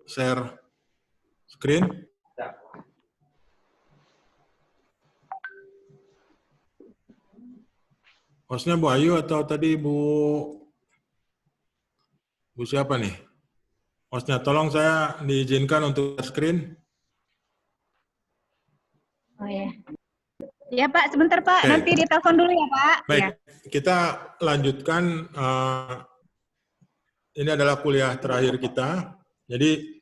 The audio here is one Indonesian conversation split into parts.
share screen. Hostnya Bu Ayu atau tadi Bu siapa nih? Hostnya, tolong saya diizinkan untuk screen. Oh ya. Ya Pak, sebentar Pak. Oke. Nanti ditelepon dulu ya Pak. Baik, Ya. kita lanjutkan. Ini adalah kuliah terakhir kita. Jadi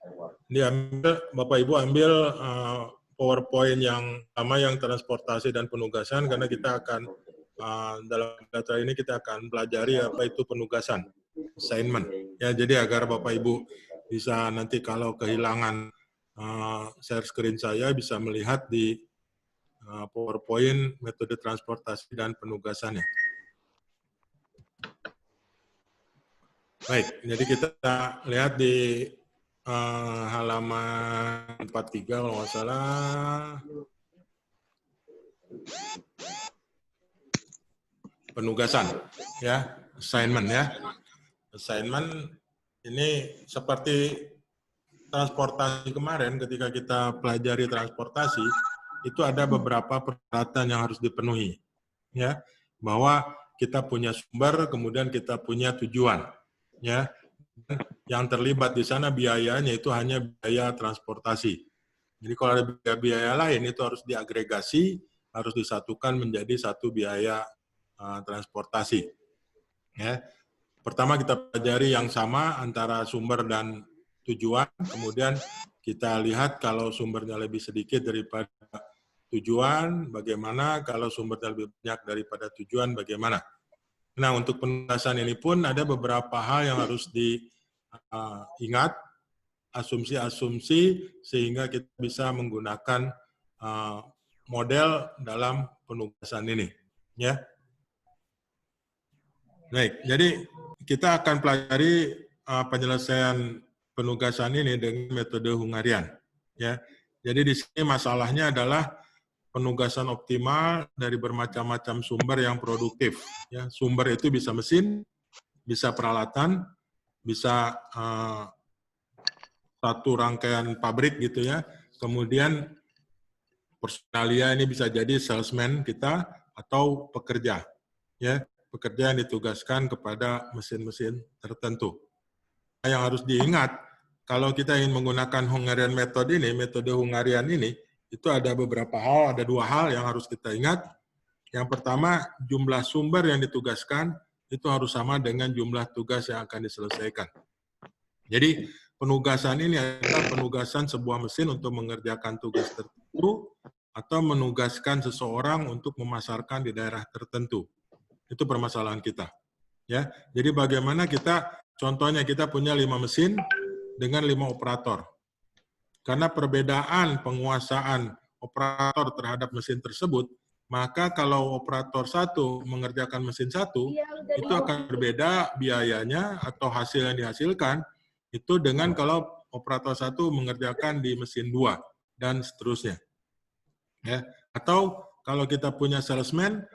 Bapak Ibu ambil PowerPoint yang sama, yang transportasi dan penugasan, karena kita akan dalam data ini kita akan pelajari apa itu penugasan, assignment. Ya, jadi agar Bapak Ibu bisa nanti kalau kehilangan share screen saya bisa melihat di PowerPoint metode transportasi dan penugasannya. Baik, jadi kita lihat di halaman 43 kalau nggak salah. Penugasan, ya, assignment ya. Assignment ini seperti transportasi kemarin, ketika kita pelajari transportasi, itu ada beberapa persyaratan yang harus dipenuhi, ya, bahwa kita punya sumber, kemudian kita punya tujuan, ya. Yang terlibat di sana biayanya itu hanya biaya transportasi. Jadi kalau ada biaya lain itu harus diagregasi, harus disatukan menjadi satu biaya transportasi. Ya. Pertama kita pelajari yang sama antara sumber dan tujuan, kemudian kita lihat kalau sumbernya lebih sedikit daripada tujuan, bagaimana, kalau sumbernya lebih banyak daripada tujuan, bagaimana. Nah, untuk penugasan ini pun ada beberapa hal yang harus diingat, asumsi-asumsi, sehingga kita bisa menggunakan model dalam penugasan ini. Ya. Baik, jadi kita akan pelajari penyelesaian penugasan ini dengan metode Hungarian. Ya, jadi di sini masalahnya adalah penugasan optimal dari bermacam-macam sumber yang produktif. Ya, sumber itu bisa mesin, bisa peralatan, bisa satu rangkaian pabrik gitu ya. Kemudian personalia ini bisa jadi salesman kita atau pekerja. Ya. Pekerja yang ditugaskan kepada mesin-mesin tertentu. Yang harus diingat, kalau kita ingin menggunakan Hungarian method ini, metode Hungarian ini, itu ada beberapa hal, ada dua hal yang harus kita ingat. Yang pertama, jumlah sumber yang ditugaskan itu harus sama dengan jumlah tugas yang akan diselesaikan. Jadi, penugasan ini adalah penugasan sebuah mesin untuk mengerjakan tugas tertentu atau menugaskan seseorang untuk memasarkan di daerah tertentu. Itu permasalahan kita. Ya, jadi bagaimana kita, contohnya kita punya 5 mesin dengan 5 operator. Karena perbedaan penguasaan operator terhadap mesin tersebut, maka kalau operator satu mengerjakan mesin satu, itu akan berbeda biayanya atau hasil yang dihasilkan itu dengan kalau operator satu mengerjakan di mesin 2 dan seterusnya. Ya, atau kalau kita punya salesman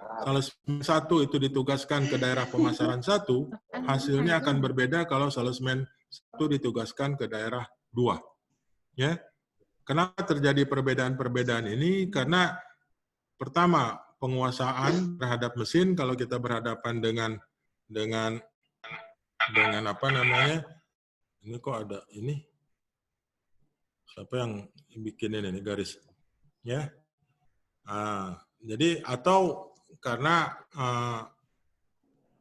satu itu ditugaskan ke daerah pemasaran satu, hasilnya akan berbeda kalau salesman satu ditugaskan ke daerah 2. Ya. Kenapa terjadi perbedaan-perbedaan ini? Karena pertama, penguasaan terhadap mesin, kalau kita berhadapan dengan apa namanya? Ini kok ada ini? Siapa yang bikin ini garis? Ya. Jadi atau karena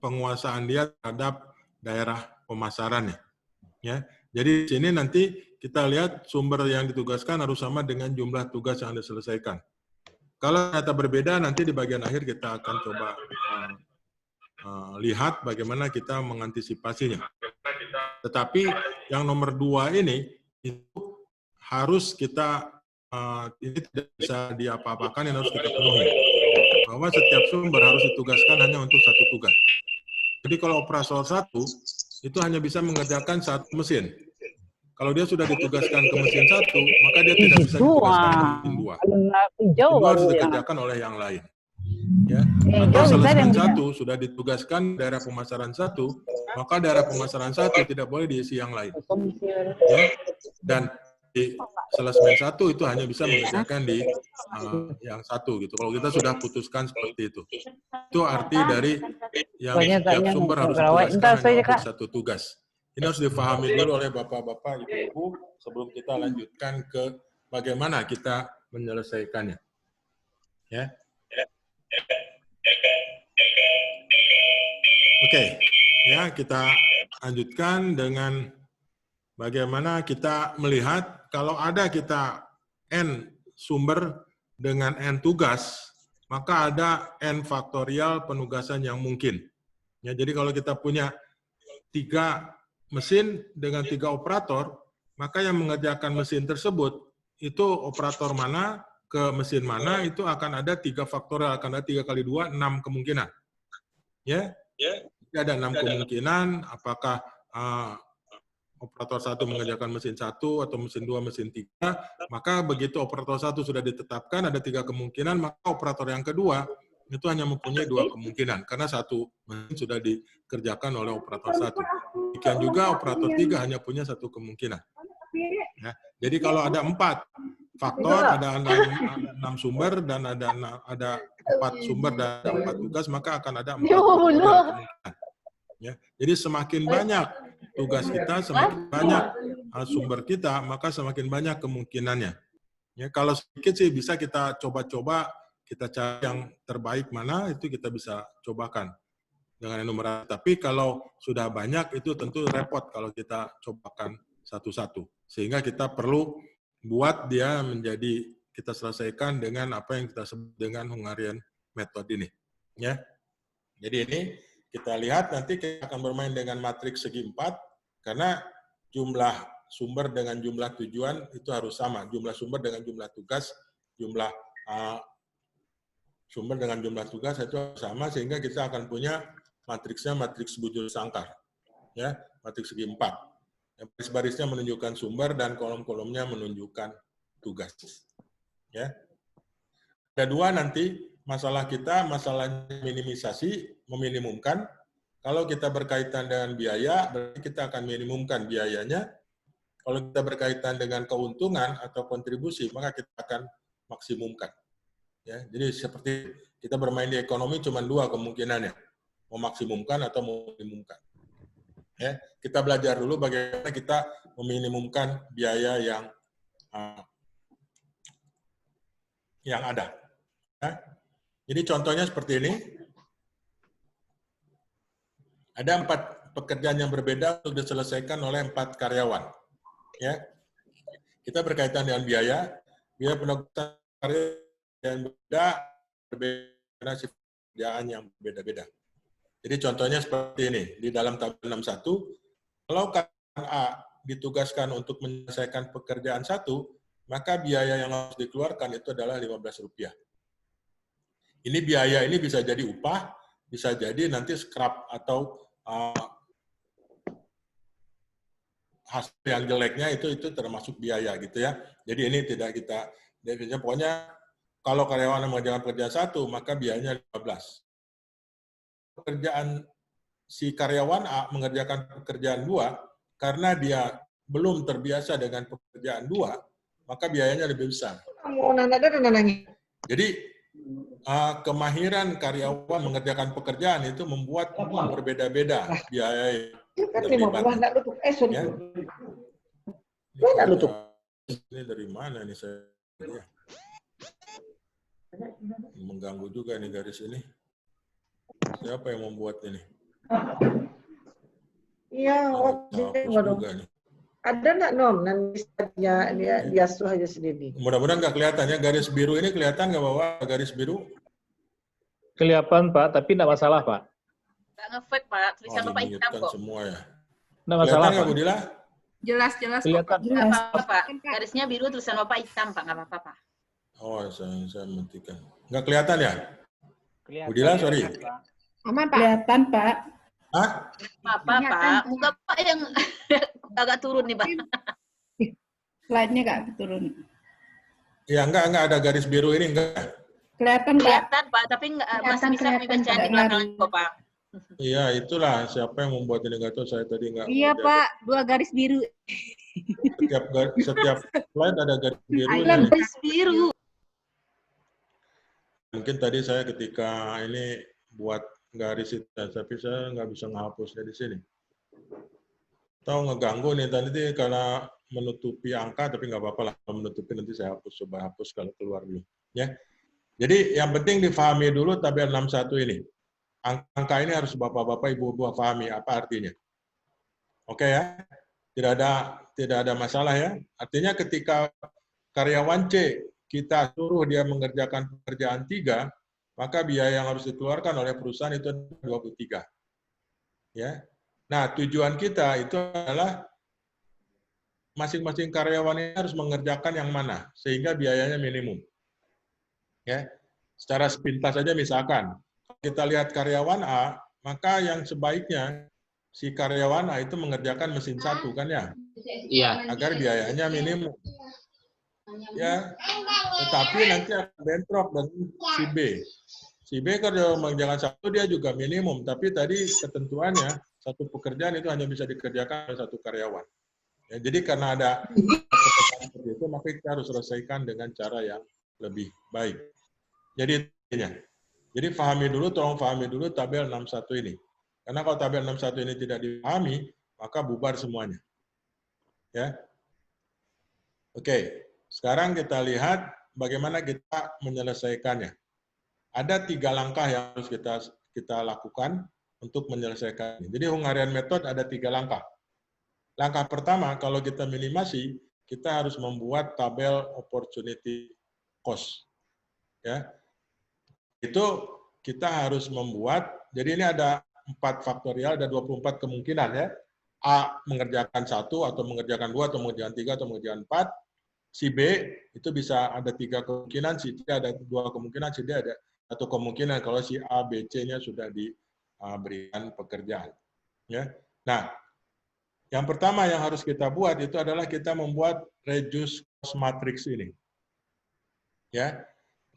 penguasaan dia terhadap daerah pemasarannya, ya. Jadi di sini nanti kita lihat sumber yang ditugaskan harus sama dengan jumlah tugas yang diselesaikan. Kalau ternyata berbeda, nanti di bagian akhir kita akan coba lihat bagaimana kita mengantisipasinya. Tetapi yang nomor 2 ini itu harus kita ini tidak bisa diapa-apakan, yang harus kita penuhi. Bahwa setiap sumber harus ditugaskan hanya untuk satu tugas. Jadi kalau operator satu, itu hanya bisa mengerjakan satu mesin. Kalau dia sudah ditugaskan ke mesin satu, maka dia tidak bisa ditugaskan ke mesin 2. Mesin 2 harus dikerjakan oleh yang lain. Ya. atau salesman 1 sudah ditugaskan daerah pemasaran 1, maka daerah pemasaran 1 tidak boleh diisi yang lain. Ya. Dan di salesman 1 itu hanya bisa mengerjakan di yang 1 gitu. Kalau kita sudah putuskan seperti itu. Itu arti dari yang setiap sumber harus ditugaskan hanya untuk 1 tugas. Ini harus difahami dulu oleh Bapak-Bapak, Ibu-Ibu sebelum kita lanjutkan ke bagaimana kita menyelesaikannya. Ya. Oke, ya kita lanjutkan dengan bagaimana kita melihat kalau ada kita N sumber dengan N tugas, maka ada N faktorial penugasan yang mungkin. Ya, jadi kalau kita punya 3 mesin dengan 3 operator, maka yang mengerjakan mesin tersebut, itu operator mana ke mesin mana, itu akan ada 3 faktorial, akan ada 3 kali 2, 6 kemungkinan. Ya, ada 6 kemungkinan, apakah operator 1 mengerjakan mesin 1 atau mesin 2, mesin 3, maka begitu operator 1 sudah ditetapkan, ada 3 kemungkinan, maka operator yang kedua itu hanya mempunyai 2 kemungkinan, karena 1 mesin sudah dikerjakan oleh operator 1. Demikian juga operator 3 hanya punya 1 kemungkinan. Ya, jadi kalau ada 4 faktor, ada 6 sumber, dan ada 4 sumber dan 4 tugas, maka akan ada 4 kemungkinan. Ya, jadi semakin banyak tugas kita, semakin banyak sumber kita, maka semakin banyak kemungkinannya. Ya, kalau sedikit sih bisa kita coba-coba, kita cari yang terbaik mana, itu kita bisa cobakan dengan enumerasi. Tapi kalau sudah banyak, itu tentu repot kalau kita cobakan satu-satu. Sehingga kita perlu buat dia menjadi, kita selesaikan dengan apa yang kita sebut dengan Hungarian method ini. Ya. Jadi ini kita lihat nanti kita akan bermain dengan matriks segi 4, karena jumlah sumber dengan jumlah tujuan itu harus sama. Jumlah sumber dengan jumlah tugas, jumlah sumber dengan jumlah tugas itu sama, sehingga kita akan punya matriksnya matriks bujur sangkar. Ya, matriks segi 4. Baris-barisnya menunjukkan sumber dan kolom-kolomnya menunjukkan tugas. Ya. Ada 2 nanti masalah kita, masalah minimisasi, meminimumkan. Kalau kita berkaitan dengan biaya, berarti kita akan minimumkan biayanya. Kalau kita berkaitan dengan keuntungan atau kontribusi, maka kita akan maksimumkan. Ya, jadi seperti kita bermain di ekonomi cuma 2 kemungkinannya, memaksimumkan atau meminimumkan. Ya, kita belajar dulu bagaimana kita meminimumkan biaya yang ada. Ya. Jadi contohnya seperti ini. Ada 4 pekerjaan yang berbeda untuk diselesaikan oleh 4 karyawan. Ya, kita berkaitan dengan biaya penugasan karya yang berbeda, sifat pekerjaan yang berbeda-beda. Jadi contohnya seperti ini, di dalam tabel 61, kalau karyawan A ditugaskan untuk menyelesaikan pekerjaan 1, maka biaya yang harus dikeluarkan itu adalah Rp15. Ini biaya ini bisa jadi upah, bisa jadi nanti scrap atau hasil yang jeleknya itu termasuk biaya gitu ya. Jadi ini tidak kita definisikan. Pokoknya kalau karyawan mengerjakan pekerjaan 1, maka biayanya 15. Pekerjaan si karyawan A mengerjakan pekerjaan 2, karena dia belum terbiasa dengan pekerjaan 2, maka biayanya lebih besar. Jadi kemahiran karyawan mengerjakan pekerjaan itu membuat berbeda-beda biaya terlibatnya. Ya. Ini dari mana nih saya? Mengganggu juga nih garis ini. Siapa yang membuat ini? Iya, juga nih. Ada nggak Nom? Nanti dia suruh aja sendiri. Mudah-mudahan nggak kelihatan ya. Garis biru ini kelihatan nggak bahwa garis biru? Kelihatan Pak, tapi nggak masalah Pak. Nggak ngefake Pak, tulisan Bapak hitam kok. Semua ya. Nggak masalah Pak. Pak. Budila? Jelas kelihatan. Nggak apa-apa Pak. Garisnya biru, tulisan Bapak hitam Pak, nggak apa-apa Pak. Oh, saya mentikan. Nggak kelihatan ya? Kelihatan. Budila, sorry. Aman Pak. Kelihatan Pak. Hah? Apa Pak? Muka Pak yang agak turun nih Pak. Slide-nya nggak turun. Ya, enggak ada garis biru ini, enggak. Kelihatan, Pak. Kelihatan, Pak, tapi masih bisa kami Kelihatan, baca Pak. di belakang kok, Pak. Iya, itulah siapa yang membuat indikator, saya tadi nggak. Iya, Pak. 2 garis biru. Setiap slide ada garis biru. Garis biru. Mungkin tadi saya ketika ini buat garis itu, tapi saya nggak bisa menghapusnya di sini. Atau ngeganggu nih tadi karena menutupi angka, tapi nggak apa-apa lah. Kalau menutupi nanti saya hapus, coba hapus kalau keluar dulu. Ya. Jadi yang penting difahami dulu tabel 61 ini. Angka ini harus bapak-bapak, ibu-ibu pahami apa artinya. Oke ya, tidak ada masalah ya. Artinya ketika karyawan C kita suruh dia mengerjakan pekerjaan 3, maka biaya yang harus dikeluarkan oleh perusahaan itu 23. Ya. Nah, tujuan kita itu adalah masing-masing karyawan ini harus mengerjakan yang mana sehingga biayanya minimum. Ya. Secara sepintas saja misalkan kita lihat karyawan A, maka yang sebaiknya si karyawan A itu mengerjakan mesin 1 kan ya? Iya. Agar biayanya minimum. Ya, tetapi nanti akan bentrok dengan si B. Si B kalau mengerjakan 1 dia juga minimum, tapi tadi ketentuannya satu pekerjaan itu hanya bisa dikerjakan oleh 1 karyawan. Ya, jadi karena ada ketentuan seperti itu, maka kita harus selesaikan dengan cara yang lebih baik. Jadi intinya. Jadi tolong pahami dulu tabel 61 ini. Karena kalau tabel 61 ini tidak dipahami, maka bubar semuanya. Ya. Oke. Sekarang kita lihat bagaimana kita menyelesaikannya. Ada 3 langkah yang harus kita lakukan untuk menyelesaikan ini. Jadi Hungarian Method ada 3 langkah. Langkah pertama, kalau kita minimasi, kita harus membuat tabel opportunity cost. Ya. Itu kita harus membuat, jadi ini ada 4 faktorial, ada 24 kemungkinan ya. A mengerjakan 1 atau mengerjakan 2 atau mengerjakan 3 atau mengerjakan 4. Si B itu bisa ada 3 kemungkinan, si C ada 2 kemungkinan, si D ada 1 kemungkinan kalau si A, B, C-nya sudah diberikan pekerjaan. Ya. Nah, yang pertama yang harus kita buat itu adalah kita membuat reduce cost matrix ini. Ya,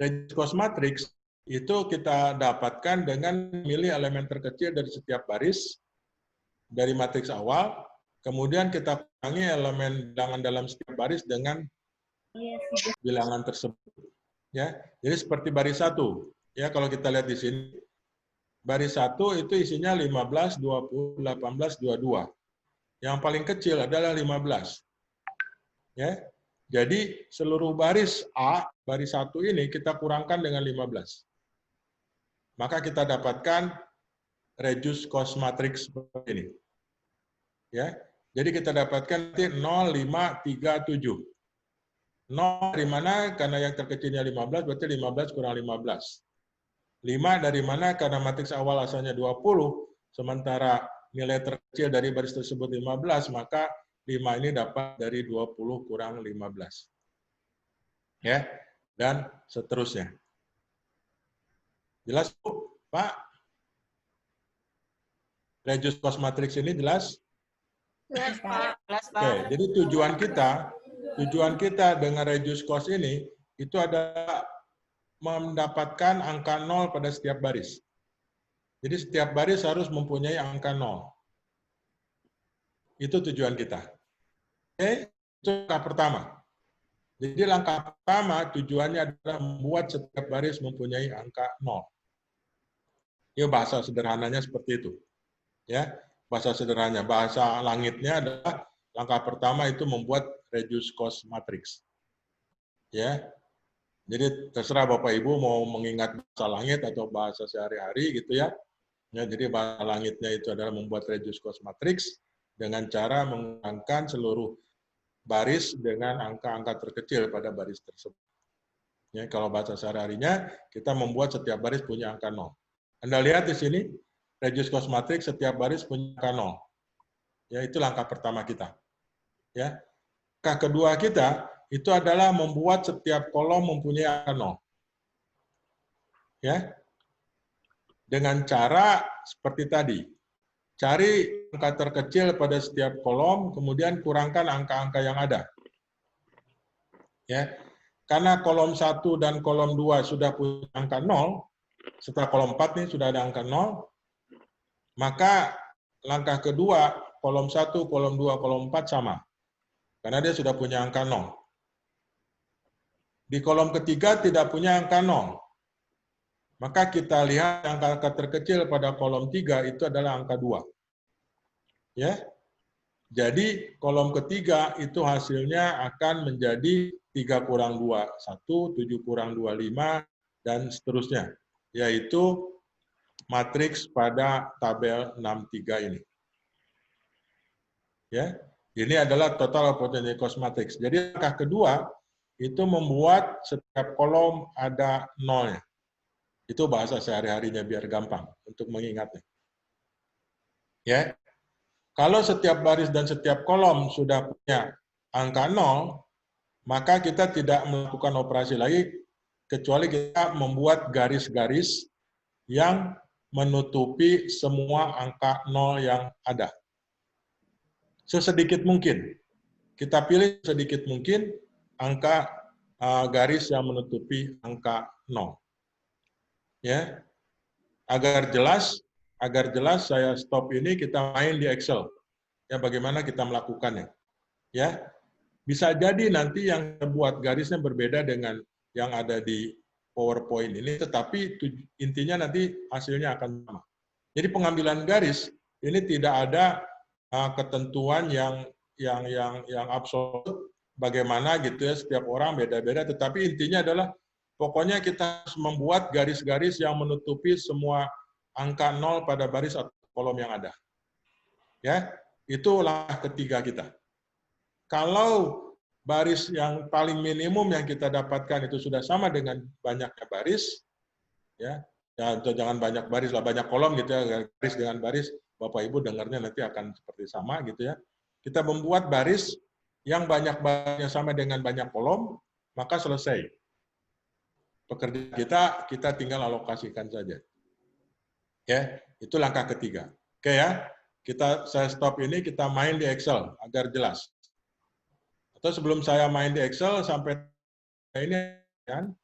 reduce cost matrix itu kita dapatkan dengan memilih elemen terkecil dari setiap baris dari matriks awal, kemudian kita kurangi elemen bilangan dalam setiap baris dengan bilangan tersebut. Ya, jadi seperti baris 1. Ya, kalau kita lihat di sini, baris 1 itu isinya 15, 20, 18, 22. Yang paling kecil adalah 15. Ya, jadi seluruh baris A, baris 1 ini kita kurangkan dengan 15. Maka kita dapatkan reduce cost matrix seperti ini. Ya, jadi kita dapatkan 0, 5, 3, 7. 0 dari mana? Karena yang terkecilnya 15, berarti 15 kurang 15. 5 dari mana? Karena matriks awal asalnya 20, sementara nilai terkecil dari baris tersebut 15, maka 5 ini dapat dari 20 kurang 15. Ya, dan seterusnya. Jelas, Bu? Pak? Reduce cost matrix ini jelas? Jelas, Pak. Oke, jadi tujuan kita dengan reduce cost ini itu adalah mendapatkan angka 0 pada setiap baris. Jadi setiap baris harus mempunyai angka 0. Itu tujuan kita. Oke, itu langkah pertama. Jadi langkah pertama tujuannya adalah membuat setiap baris mempunyai angka 0. Ya, bahasa sederhananya seperti itu. Ya, bahasa sederhananya, bahasa langitnya adalah langkah pertama itu membuat reduce cost matrix. Ya. Jadi terserah Bapak Ibu mau mengingat bahasa langit atau bahasa sehari-hari gitu ya. Ya, jadi bahasa langitnya itu adalah membuat reduce cost matrix dengan cara mengurangkan seluruh baris dengan angka-angka terkecil pada baris tersebut. Ya, kalau bahasa sehari-harinya kita membuat setiap baris punya angka 0. Anda lihat di sini reduce cost matrix setiap baris punya angka 0. Ya, itu langkah pertama kita. Ya. Langkah kedua kita itu adalah membuat setiap kolom mempunyai angka 0. Ya. Dengan cara seperti tadi. Cari angka terkecil pada setiap kolom, kemudian kurangkan angka-angka yang ada. Ya. karena kolom 1 dan kolom 2 sudah punya angka 0, setelah kolom 4 nih sudah ada angka 0, maka langkah kedua, kolom 1, kolom 2, kolom 4 sama. Karena dia sudah punya angka 0. Di kolom ketiga tidak punya angka 0. Maka kita lihat angka terkecil pada kolom 3 itu adalah angka 2. Ya. Jadi kolom ketiga itu hasilnya akan menjadi 3 kurang 2, 1, 7 kurang 2, 5, dan seterusnya. Yaitu matriks pada tabel 63 ini. Ya. Ini adalah total opportunity cost matrix. Jadi langkah kedua itu membuat setiap kolom ada nolnya. Itu bahasa sehari-harinya biar gampang untuk mengingatnya. Ya. Kalau setiap baris dan setiap kolom sudah punya angka 0, maka kita tidak melakukan operasi lagi kecuali kita membuat garis-garis yang menutupi semua angka 0 yang ada. Sesedikit mungkin. Kita pilih sedikit mungkin angka garis yang menutupi angka 0. Ya. Agar jelas saya stop ini, kita main di Excel. Ya, bagaimana kita melakukannya. Ya. Bisa jadi nanti yang buat garisnya berbeda dengan yang ada di PowerPoint ini, tetapi intinya nanti hasilnya akan sama. Jadi pengambilan garis ini tidak ada ketentuan yang absolut bagaimana gitu ya, setiap orang beda-beda, tetapi intinya adalah pokoknya kita harus membuat garis-garis yang menutupi semua angka 0 pada baris atau kolom yang ada. Ya, itulah ketiga kita. Kalau baris yang paling minimum yang kita dapatkan itu sudah sama dengan banyaknya baris, ya jangan banyak baris lah, banyak kolom gitu ya, baris dengan baris, Bapak Ibu dengarnya nanti akan seperti sama gitu ya. Kita membuat baris yang banyak barisnya sama dengan banyak kolom, maka selesai. Pekerjaan kita tinggal alokasikan saja. Ya, itu langkah ketiga. Oke ya, saya stop ini, kita main di Excel agar jelas. Atau sebelum saya main di Excel sampai ini kan,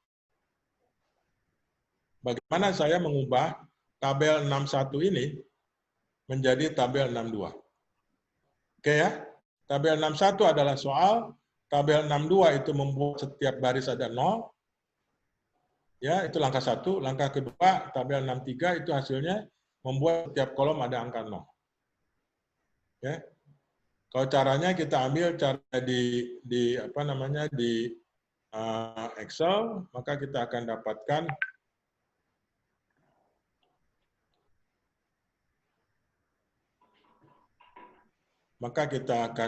bagaimana saya mengubah tabel 61 ini menjadi tabel 62. Oke ya, tabel 61 adalah soal, tabel 62 itu membuat setiap baris ada 0. Ya, itu langkah 1. Langkah kedua, tabel 63 itu hasilnya membuat setiap kolom ada angka 0. Ya. Kalau caranya kita ambil cara di apa namanya di Excel, maka kita akan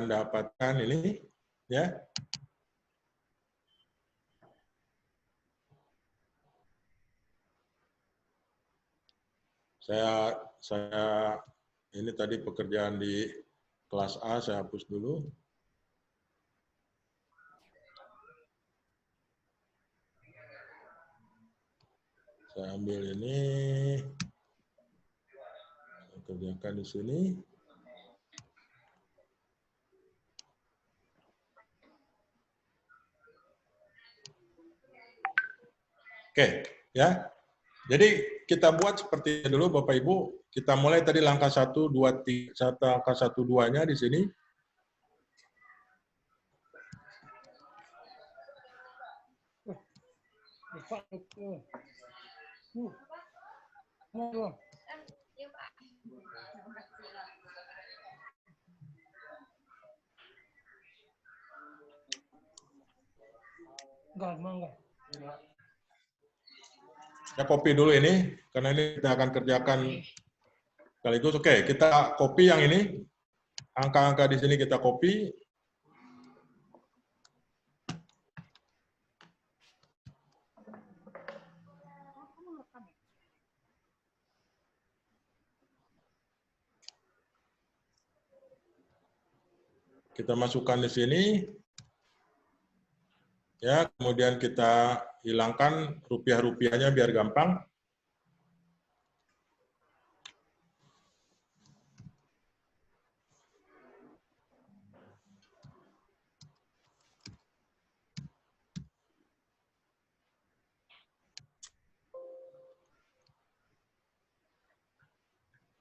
dapatkan ini ya. Saya ini tadi pekerjaan di kelas A saya hapus dulu. Saya ambil ini, saya kerjakan di sini. Oke, ya. Jadi kita buat seperti dulu Bapak Ibu. Kita mulai tadi langkah 1, 2, 3, langkah 1, 2-nya di sini. Saya copy dulu ini, karena ini kita akan kerjakan sekaligus. Oke, kita copy yang ini. Angka-angka di sini kita copy. Kita masukkan di sini. Ya, kemudian kita hilangkan rupiah-rupiahnya biar gampang.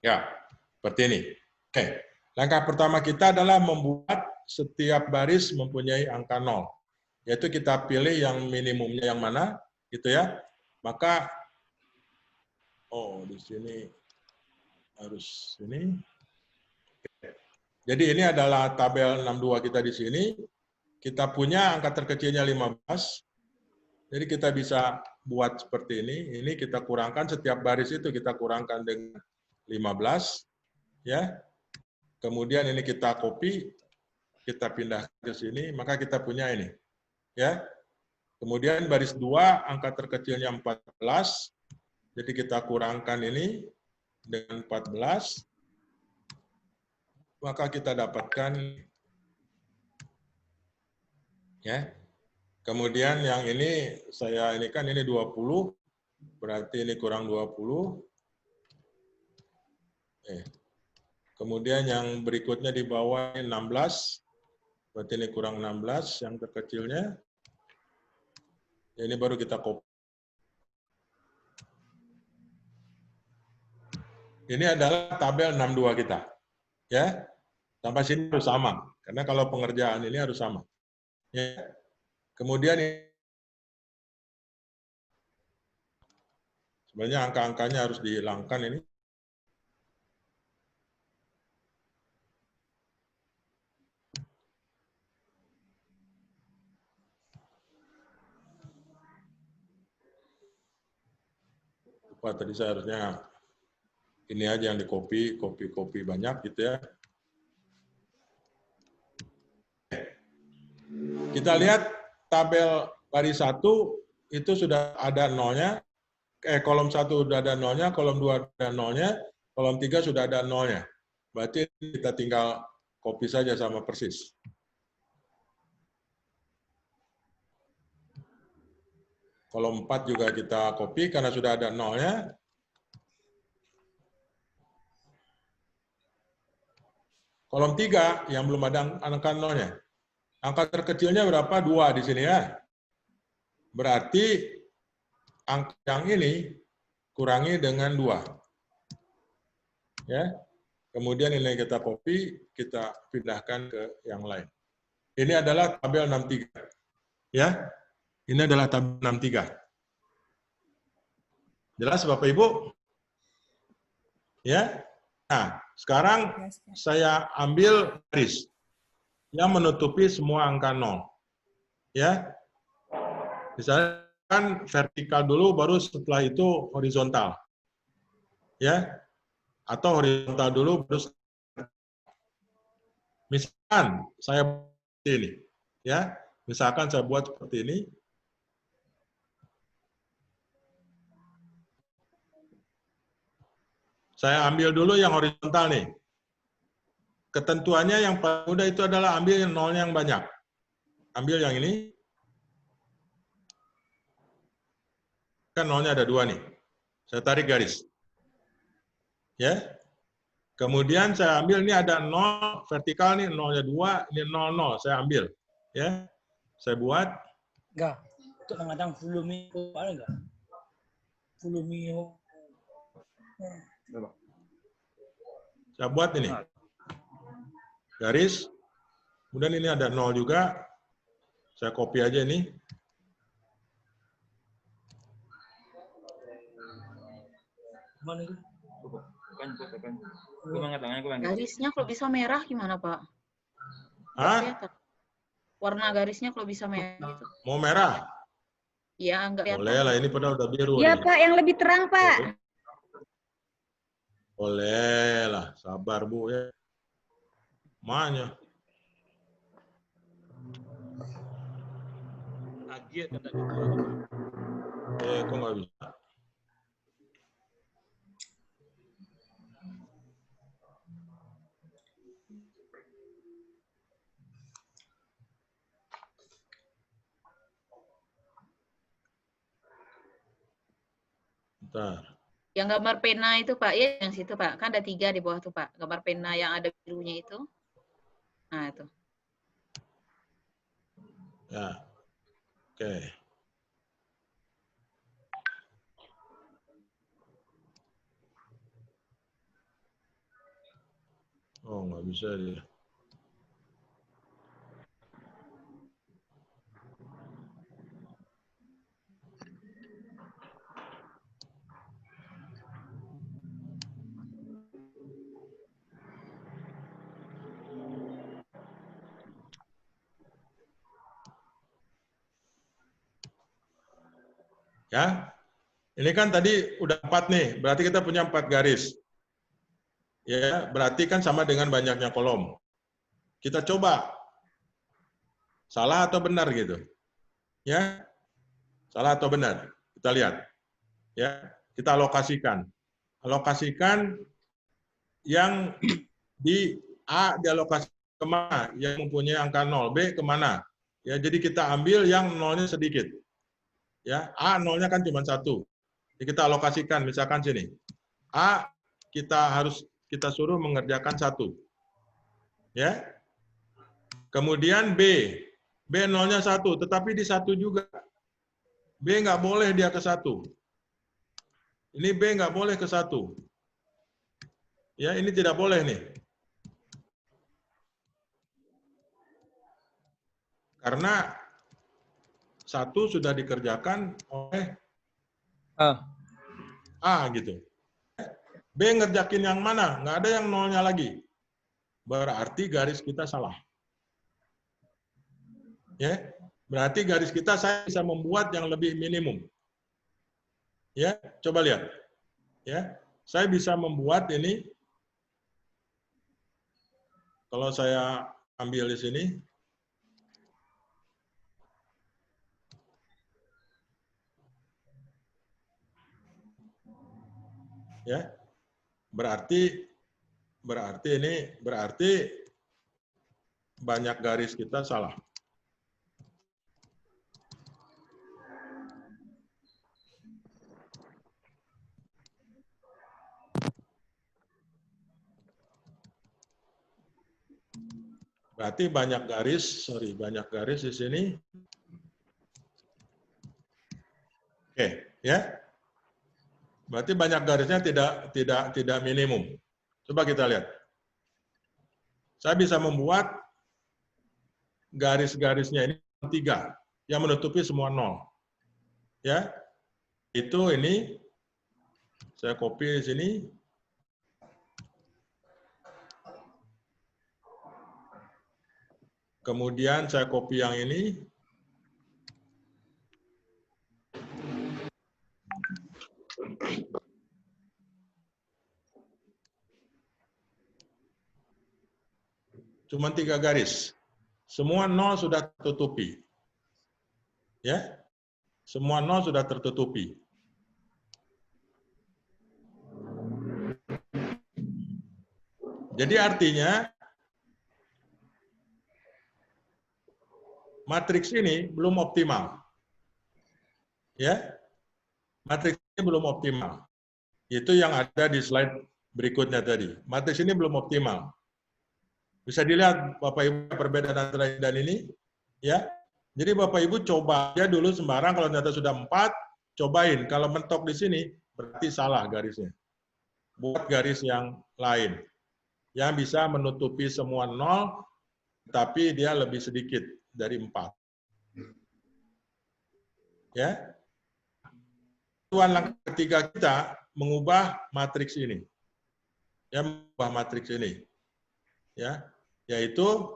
Ya, seperti ini. Oke, langkah pertama kita adalah membuat setiap baris mempunyai angka 0. Yaitu kita pilih yang minimumnya yang mana, gitu ya. Maka, di sini harus ini. Jadi ini adalah tabel 62 kita di sini. Kita punya angka terkecilnya 15. Jadi kita bisa buat seperti ini. Ini kita kurangkan setiap baris itu kita kurangkan dengan 15, ya. Kemudian ini kita copy, kita pindah ke sini, maka kita punya ini, ya. Kemudian baris 2 angka terkecilnya 14. Jadi kita kurangkan ini dengan 14. Maka kita dapatkan, ya. Kemudian yang ini saya ini kan ini 20, berarti ini kurang 20. Kemudian yang berikutnya di bawah ini 16, berarti ini kurang 16 yang terkecilnya. Ini baru kita copy. Ini adalah tabel 62 kita. Ya, sampai sini harus sama, karena kalau pengerjaan ini harus sama. Ya. Kemudian sebenarnya angka-angkanya harus dihilangkan ini. Wah, tadi saya harusnya ini aja yang di-copy banyak gitu ya. Kita lihat tabel baris 1 itu sudah ada nolnya, kolom 1 sudah ada nolnya, kolom 2 ada nolnya, kolom 3 sudah ada nolnya. Berarti kita tinggal copy saja sama persis. Kolom 4 juga kita copy karena sudah ada nolnya. Kolom 3 yang belum ada angka nolnya. Angka terkecilnya berapa? 2 di sini ya. Berarti angka yang ini kurangi dengan 2. Ya. Kemudian ini kita copy, kita pindahkan ke yang lain. Ini adalah tabel 63. Ya. Ini adalah tabel 63. Jelas Bapak Ibu? Ya. Nah, sekarang saya ambil garis yang menutupi semua angka 0. Ya. Misalkan vertikal dulu, baru setelah itu horizontal. Ya. Atau horizontal dulu, baru misalkan saya buat ini. Ya. Misalkan saya buat seperti ini. Saya ambil dulu yang horizontal nih. Ketentuannya yang paling mudah itu adalah ambil yang nolnya yang banyak. Ambil yang ini. Kan nolnya ada 2 nih. Saya tarik garis. Ya. Kemudian saya ambil, ini ada 0 vertikal nih, nolnya 2, ini 0, 0. Saya ambil. Ya. Saya buat. Enggak. Untuk mengadang volume ada enggak? Volume. Saya buat ini. Garis. Kemudian ini ada 0 juga. Saya copy aja ini. Mana itu? Garisnya kalau bisa merah gimana, Pak? Hah? Warna garisnya kalau bisa merah gitu. Mau merah? Iya, enggak kelihatan. Boleh lah, ini padahal udah biru. Iya nih. Pak, yang lebih terang Pak. Boleh lah, sabar Bu ya. Mana? Kok nggak bisa? Bentar. Yang gambar pena itu Pak, ya yang situ Pak. Kan ada 3 di bawah tuh Pak. Gambar pena yang ada birunya itu. Nah itu. Ya. Oke. Oh, nggak bisa dia. Ya, ini kan tadi udah 4 nih, berarti kita punya 4 garis. Ya, berarti kan sama dengan banyaknya kolom. Kita coba salah atau benar gitu. Ya, salah atau benar? Kita lihat. Ya, kita alokasikan. Alokasikan yang di A dialokasi kemana? Yang mempunyai angka 0, B kemana? Ya, jadi kita ambil yang nolnya sedikit. Ya, A nolnya kan cuma 1. Jadi kita alokasikan, misalkan sini. A kita suruh mengerjakan 1. Ya. Kemudian B nolnya 1, tetapi di 1 juga. B nggak boleh dia ke 1. Ini B nggak boleh ke 1. Ya, ini tidak boleh nih. Karena 1 sudah dikerjakan oleh A gitu. B ngerjakin yang mana? Nggak ada yang nolnya lagi. Berarti garis kita salah. Ya, berarti garis kita saya bisa membuat yang lebih minimum. Ya, coba lihat. Ya, saya bisa membuat ini. Kalau saya ambil di sini, ya, berarti banyak garis kita salah. Berarti banyak garis di sini. Oke, ya. Berarti banyak garisnya tidak minimum. Coba kita lihat. Saya bisa membuat garis-garisnya ini 3 yang menutupi semua 0. Ya. Itu ini saya copy di sini. Kemudian saya copy yang ini. Cuma 3 garis. Semua 0 sudah tertutupi. Ya. Semua 0 sudah tertutupi. Jadi artinya matriks ini belum optimal. Ya. Matriks ini belum optimal. Itu yang ada di slide berikutnya tadi. Matriks ini belum optimal. Bisa dilihat Bapak Ibu perbedaan antara ini dan ini, ya. Jadi Bapak Ibu coba aja dulu sembarang, kalau ternyata sudah 4, cobain. Kalau mentok di sini, berarti salah garisnya. Buat garis yang lain. Yang bisa menutupi semua 0, tapi dia lebih sedikit dari 4. Ya. Tujuan langkah ketiga kita mengubah matriks ini. Ya, mengubah matriks ini. Ya, yaitu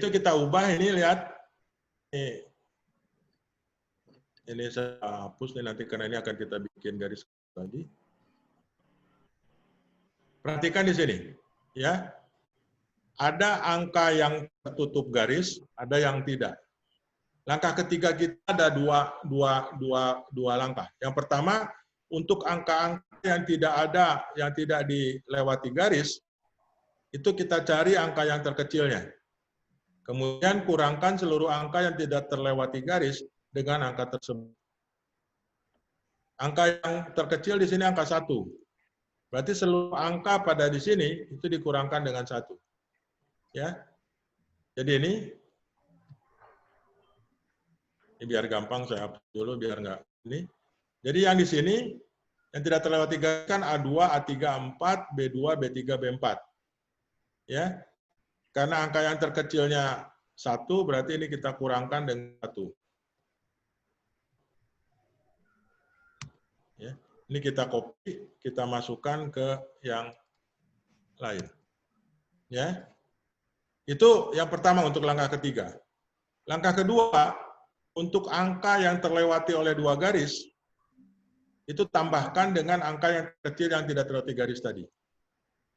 kita ubah ini, lihat ini saya hapus nih nanti karena ini akan kita bikin garis lagi. Perhatikan di sini, ya. Ada angka yang tertutup garis, ada yang tidak. Langkah ketiga kita ada dua langkah. Yang pertama, untuk angka-angka yang tidak ada, yang tidak dilewati garis, itu kita cari angka yang terkecilnya. Kemudian kurangkan seluruh angka yang tidak terlewati garis dengan angka tersebut. Angka yang terkecil di sini angka 1. Berarti seluruh angka pada di sini itu dikurangkan dengan 1. Ya. Jadi ini biar gampang saya hapus dulu biar nggak ini. Jadi yang di sini yang tidak terlewati garis kan A2, A3, A4, B2, B3, B4. Ya. Karena angka yang terkecilnya 1, berarti ini kita kurangkan dengan 1. Ya. Ini kita copy, kita masukkan ke yang lain. Ya. Itu yang pertama untuk langkah ketiga. Langkah kedua, untuk angka yang terlewati oleh 2 garis, itu tambahkan dengan angka yang kecil yang tidak terlewati garis tadi.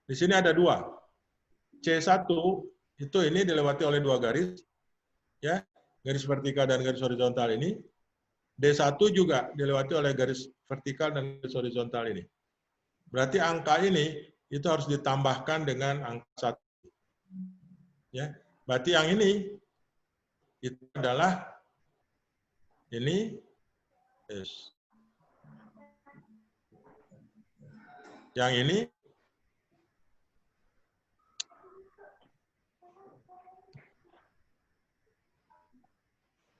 Di sini ada 2. C1 itu ini dilewati oleh 2 garis, ya, garis vertikal dan garis horizontal ini. D1 juga dilewati oleh garis vertikal dan garis horizontal ini. Berarti angka ini itu harus ditambahkan dengan angka 1. Ya, berarti yang ini itu adalah ini S. Yang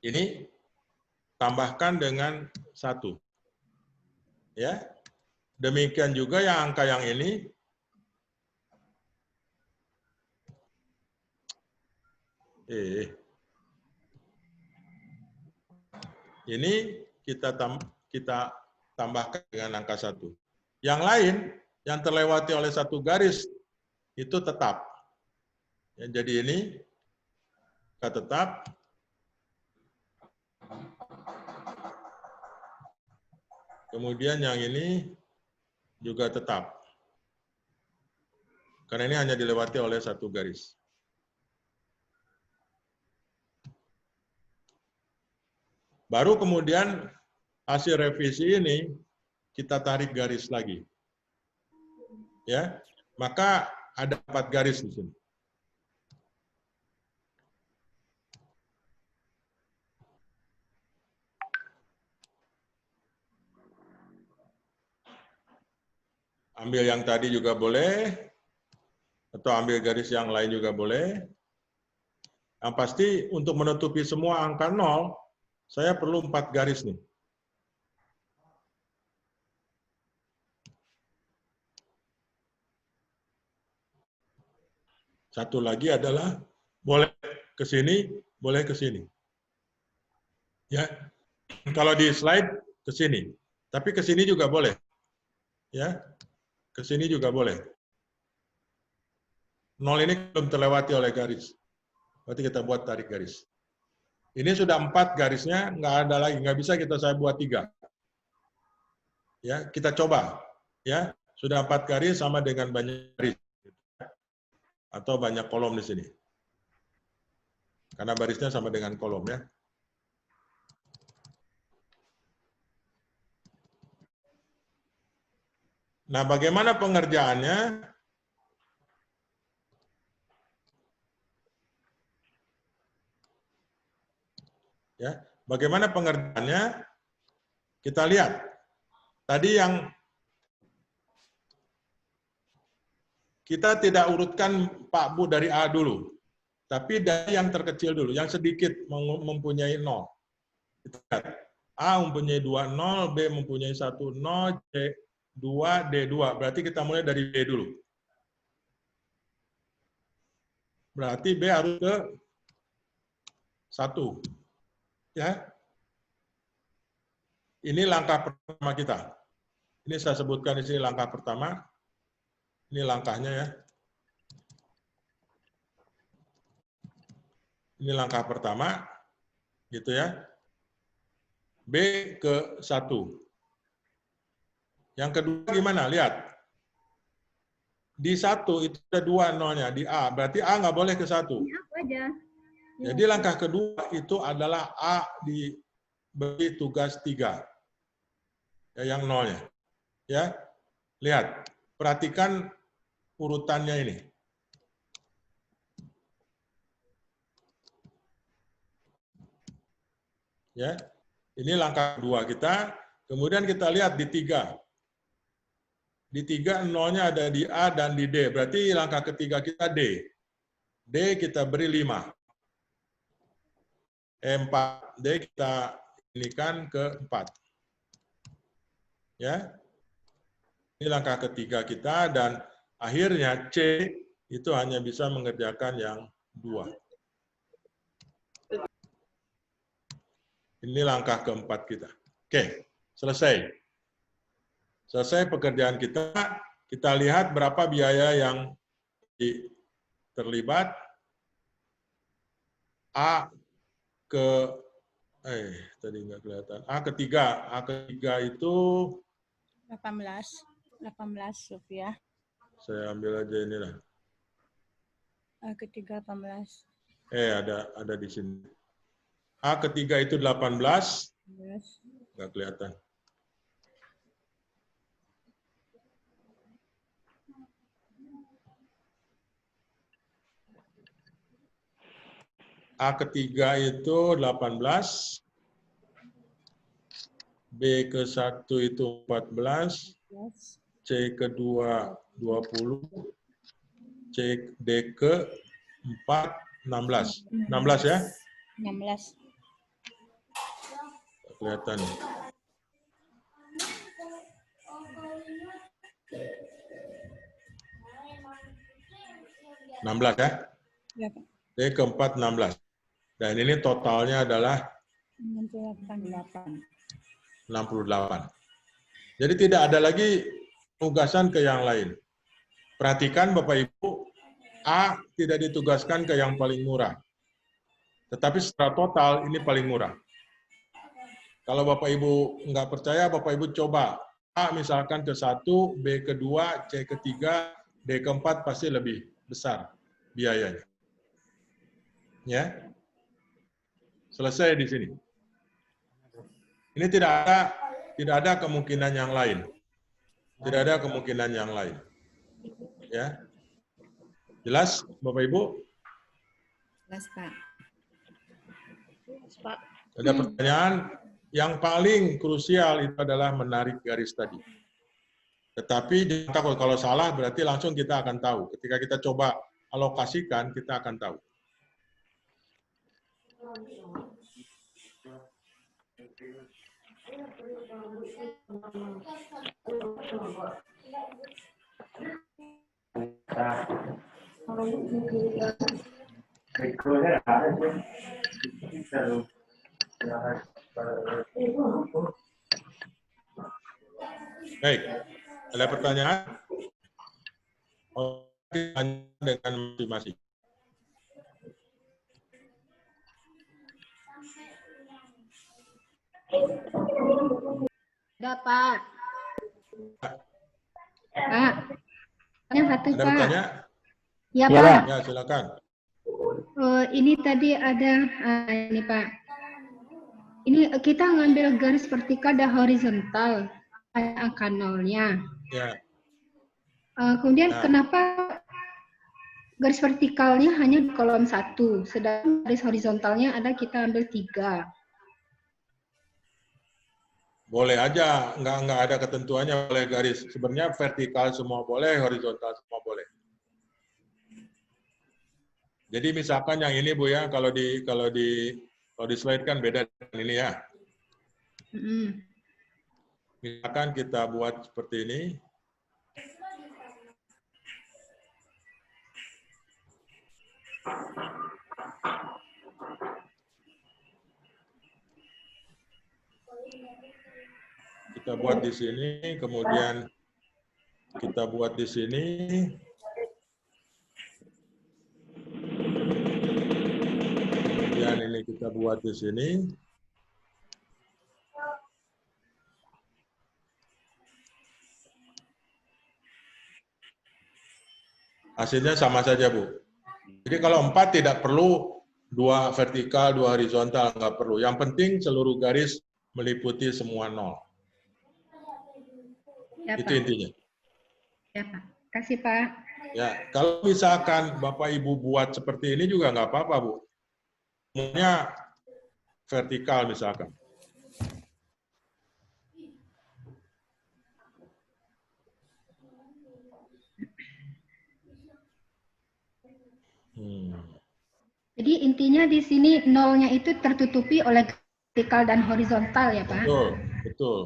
ini tambahkan dengan 1. Ya. Demikian juga yang angka yang ini ini kita tambahkan dengan angka 1. Yang lain yang terlewati oleh 1 garis itu tetap. Ya, jadi ini kita tetap. Kemudian yang ini juga tetap. Karena ini hanya dilewati oleh 1 garis. Baru kemudian hasil revisi ini kita tarik garis lagi. Ya, maka ada 4 garis di sini. Ambil yang tadi juga boleh, atau ambil garis yang lain juga boleh. Yang pasti untuk menutupi semua angka 0, saya perlu 4 garis nih. Satu lagi adalah boleh ke sini, boleh ke sini. Ya. Kalau di slide ke sini, tapi ke sini juga boleh. Ya. Ke sini juga boleh. 0 ini belum terlewati oleh garis. Berarti kita buat tarik garis. Ini sudah 4 garisnya, nggak ada lagi, nggak bisa saya buat 3. Ya, kita coba. Ya, sudah 4 garis sama dengan banyak garis. Atau banyak kolom di sini. Karena barisnya sama dengan kolom ya. Nah, bagaimana pengerjaannya? Ya, bagaimana pengerjaannya? Kita lihat. Tadi yang kita tidak urutkan Pak Bu dari A dulu, tapi dari yang terkecil dulu, yang sedikit mempunyai 0. Kita lihat. A mempunyai 2, 0, B mempunyai 1, 0, C 2, D 2. Berarti kita mulai dari B dulu. Berarti B harus ke 1. Ya. Ini langkah pertama kita. Ini saya sebutkan di sini langkah pertama. Ini langkahnya ya. Ini langkah pertama. Gitu ya. B ke 1. Yang kedua gimana? Lihat. Di 1 itu ada 2 nolnya. Di A. Berarti A nggak boleh ke 1. Ini aku aja. Jadi langkah kedua itu adalah A diberi tugas 3. Ya, yang nolnya. Ya. Lihat. Perhatikan urutannya ini. Ya. Ini langkah kedua kita. Kemudian kita lihat di 3. Di 3 nolnya ada di A dan di D. Berarti langkah ketiga kita D. D kita beri 5. E4D kita inikan ke 4. Ya. Ini langkah ketiga kita, dan akhirnya C itu hanya bisa mengerjakan yang 2. Ini langkah keempat kita. Oke, selesai. Selesai pekerjaan kita. Kita lihat berapa biaya yang terlibat. A ke tadi nggak kelihatan. A ketiga itu 18 rupiah. saya ambil aja inilah. Ketiga 18. Ada di sini. A ketiga itu 18, nggak kelihatan. A ketiga itu 18, B ke 1 itu 14, C kedua 20, D ke 4, 16. 16 ya? 16. Kelihatan. (16) ya? Ya, Pak. D keempat 16. Dan ini totalnya adalah 68. Jadi tidak ada lagi penugasan ke yang lain. Perhatikan Bapak Ibu, A tidak ditugaskan ke yang paling murah. Tetapi secara total ini paling murah. Kalau Bapak Ibu nggak percaya, Bapak Ibu coba. A misalkan ke 1, B ke 2, C ke 3, D ke 4 pasti lebih besar biayanya. Ya. Selesai di sini. Ini tidak ada kemungkinan yang lain. Tidak ada kemungkinan yang lain. Ya. Jelas Bapak Ibu? Jelas, Pak. Pak. Ada pertanyaan? Yang paling krusial itu adalah menarik garis tadi. Tetapi jangan takut, kalau salah berarti langsung kita akan tahu. Ketika kita coba alokasikan, kita akan tahu. Baik, ada pertanyaan? Dengan masing-masing. Ada, Pak. Pak. Yang satu, Ada Pak. pertanyaan? Ya, Ya, Pak. Pak. Ya, silakan. Ini tadi ada ini, Pak. Ini kita ngambil garis vertikal dan horizontal, ada angka nolnya. Ya. Kemudian Nah. kenapa garis vertikalnya hanya di kolom 1, sedangkan garis horizontalnya ada kita ambil 3. Boleh aja, nggak ada ketentuannya, boleh garis. Sebenarnya vertikal semua boleh, horizontal semua boleh. Jadi misalkan yang ini Bu ya, kalau di slide kan beda dengan ini ya. Misalkan kita buat seperti ini. Kita buat di sini, kemudian kita buat di sini. Kemudian ini kita buat di sini. Hasilnya sama saja, Bu. Jadi kalau 4 tidak perlu 2 vertikal, 2 horizontal, nggak perlu. Yang penting seluruh garis meliputi semua 0. Ya, Itu Pak. intinya. Ya, Pak. Kasih, Pak. Ya, kalau misalkan Bapak Ibu buat seperti ini juga nggak apa-apa, Bu. Semuanya vertikal misalkan. Jadi intinya di sini nolnya itu tertutupi oleh vertikal dan horizontal ya Pak? Betul, betul.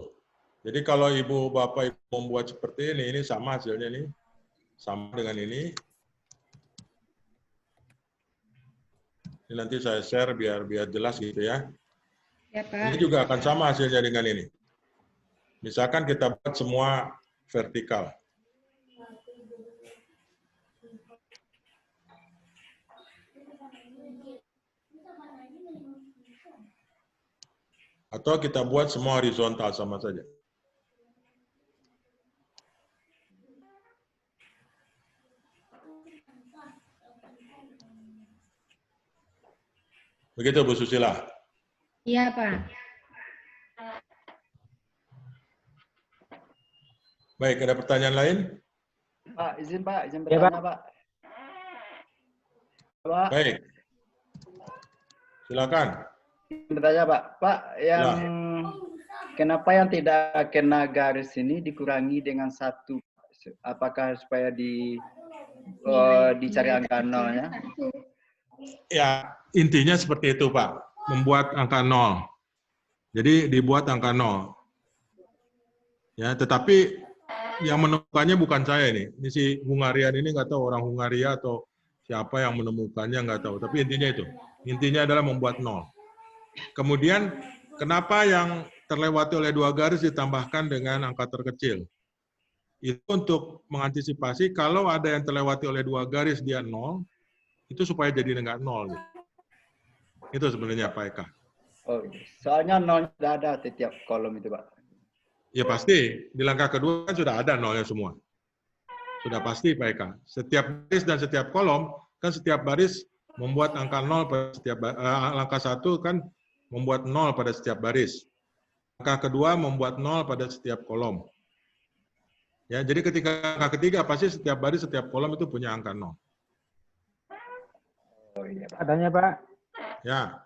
Jadi kalau Ibu Bapak Ibu membuat seperti ini sama hasilnya nih. Sama dengan ini. Ini nanti saya share biar jelas gitu ya. Ya Pak. Ini juga akan sama hasilnya dengan ini. Misalkan kita buat semua vertikal. Atau kita buat semua horizontal sama saja. Begitu Bu Susila. Iya Pak. Baik, ada pertanyaan lain? Pak, izin Ya, bertanya Pak. Pak, Baik. Silakan. bertanya Pak. Pak, yang kenapa yang tidak kena garis ini dikurangi dengan 1? Apakah supaya dicari angka nolnya? Ya, intinya seperti itu, Pak. Membuat angka 0. Jadi dibuat angka 0. Ya, tetapi yang menemukannya bukan saya ini. Ini si Hungarian ini nggak tahu orang Hungaria atau siapa yang menemukannya nggak tahu. Tapi intinya itu. Intinya adalah membuat 0. Kemudian kenapa yang terlewati oleh 2 garis ditambahkan dengan angka terkecil? Itu untuk mengantisipasi kalau ada yang terlewati oleh 2 garis dia 0, itu supaya jadi nggak 0. Gitu. Itu sebenarnya Pak Eka. Oh, soalnya nol sudah ada di tiap kolom itu Pak. Ya pasti, di langkah kedua kan sudah ada nolnya semua. Sudah pasti Pak Eka. Setiap baris dan setiap kolom, kan setiap baris membuat angka 0 pada setiap langkah 1 kan membuat 0 pada setiap baris. Langkah kedua membuat 0 pada setiap kolom. Ya, jadi ketika angka ketiga pasti setiap baris, setiap kolom itu punya angka 0. Oh iya Pak. Adanya Pak, Ya,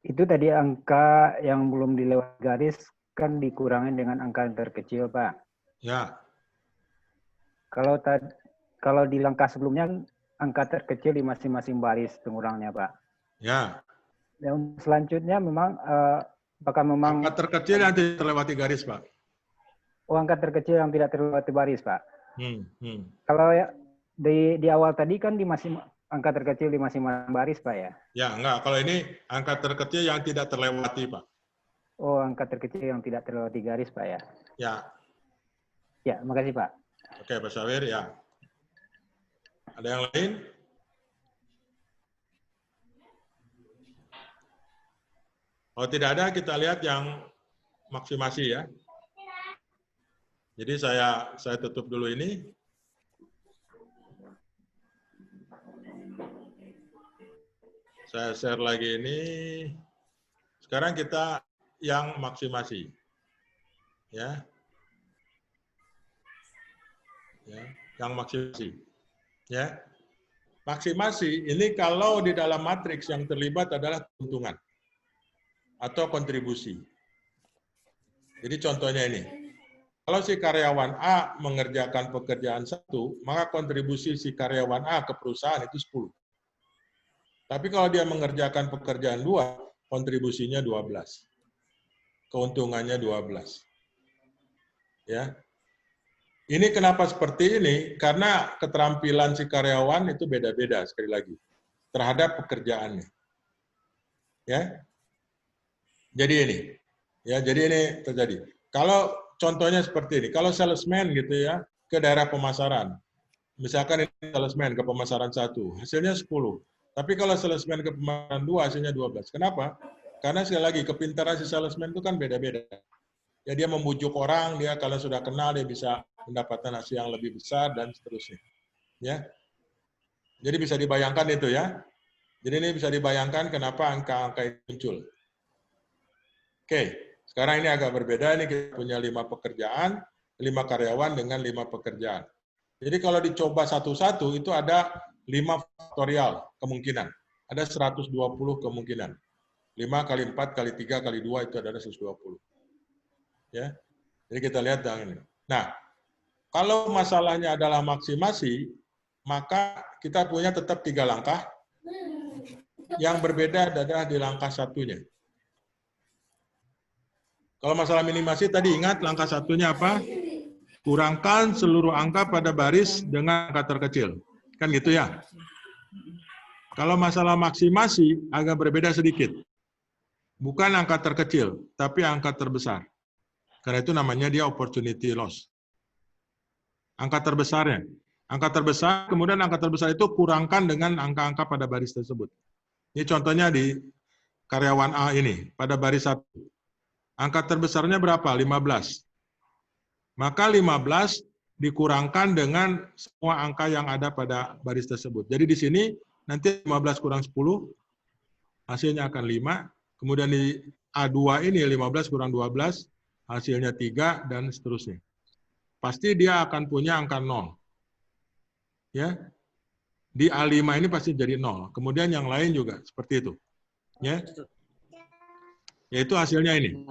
itu tadi angka yang belum dilewati garis kan dikurangi dengan angka yang terkecil Pak. ya, Kalau di langkah sebelumnya angka terkecil di masing-masing baris pengurangnya Pak. ya. Dan selanjutnya memang apakah memang Angka terkecil yang tidak terlewati garis, Pak. angka terkecil yang tidak terlewati baris Pak. Kalau ya, di awal tadi kan di angka terkecil di masing-masing baris Pak ya? Ya, enggak. Kalau ini angka terkecil yang tidak terlewati, Pak. Oh, angka terkecil yang tidak terlewati garis Pak ya? Ya. Ya, makasih Pak. Oke, Pak Syawir, ya. Ada yang lain? Kalau tidak ada, kita lihat yang maksimasi ya. Jadi saya tutup dulu ini. Saya share lagi ini. Sekarang kita yang maksimasi. Ya. Ya, yang maksimasi. Ya. Maksimasi ini kalau di dalam matriks yang terlibat adalah keuntungan atau kontribusi. Jadi contohnya ini. Kalau si karyawan A mengerjakan pekerjaan 1, maka kontribusi si karyawan A ke perusahaan itu 10. Tapi kalau dia mengerjakan pekerjaan 2, kontribusinya 12. Keuntungannya 12. Ya. Ini kenapa seperti ini? Karena keterampilan si karyawan itu beda-beda sekali lagi terhadap pekerjaannya. Ya. Jadi ini. Ya, jadi ini terjadi. Kalau contohnya seperti ini, kalau salesman gitu ya, ke daerah pemasaran. Misalkan ini salesman ke pemasaran 1, hasilnya 10. Tapi kalau salesman ke pemasaran 2, hasilnya 12. Kenapa? Karena sekali lagi, kepintaran si salesman itu kan beda-beda. Ya, dia membujuk orang, dia kalau sudah kenal, dia bisa mendapatkan hasil yang lebih besar, dan seterusnya. Ya. Jadi bisa dibayangkan itu ya. Jadi ini bisa dibayangkan kenapa angka-angka itu muncul. Oke, sekarang ini agak berbeda. Ini kita punya 5 pekerjaan, 5 karyawan dengan 5 pekerjaan. Jadi kalau dicoba satu-satu, itu ada 5 faktorial kemungkinan. Ada 120 kemungkinan. 5 kali 4 kali 3 kali 2 itu adalah 120. Ya. Jadi kita lihat yang ini. Nah, kalau masalahnya adalah maksimasi, maka kita punya tetap 3 langkah. Yang berbeda adalah di langkah satunya. Kalau masalah minimasi tadi ingat langkah satunya apa? Kurangkan seluruh angka pada baris dengan angka terkecil. Kan gitu ya? Kalau masalah maksimasi agak berbeda sedikit. Bukan angka terkecil, tapi angka terbesar. Karena itu namanya dia opportunity loss. Angka terbesarnya. Angka terbesar, kemudian angka terbesar itu kurangkan dengan angka-angka pada baris tersebut. Ini contohnya di karyawan A ini, pada baris 1. Angka terbesarnya berapa? 15. Maka 15 dikurangkan dengan semua angka yang ada pada baris tersebut. Jadi di sini nanti 15 kurang 10, hasilnya akan 5. Kemudian di A2 ini 15 kurang 12, hasilnya 3, dan seterusnya. Pasti dia akan punya angka 0. Ya. Di A5 ini pasti jadi 0. Kemudian yang lain juga seperti itu. Ya. Yaitu hasilnya ini.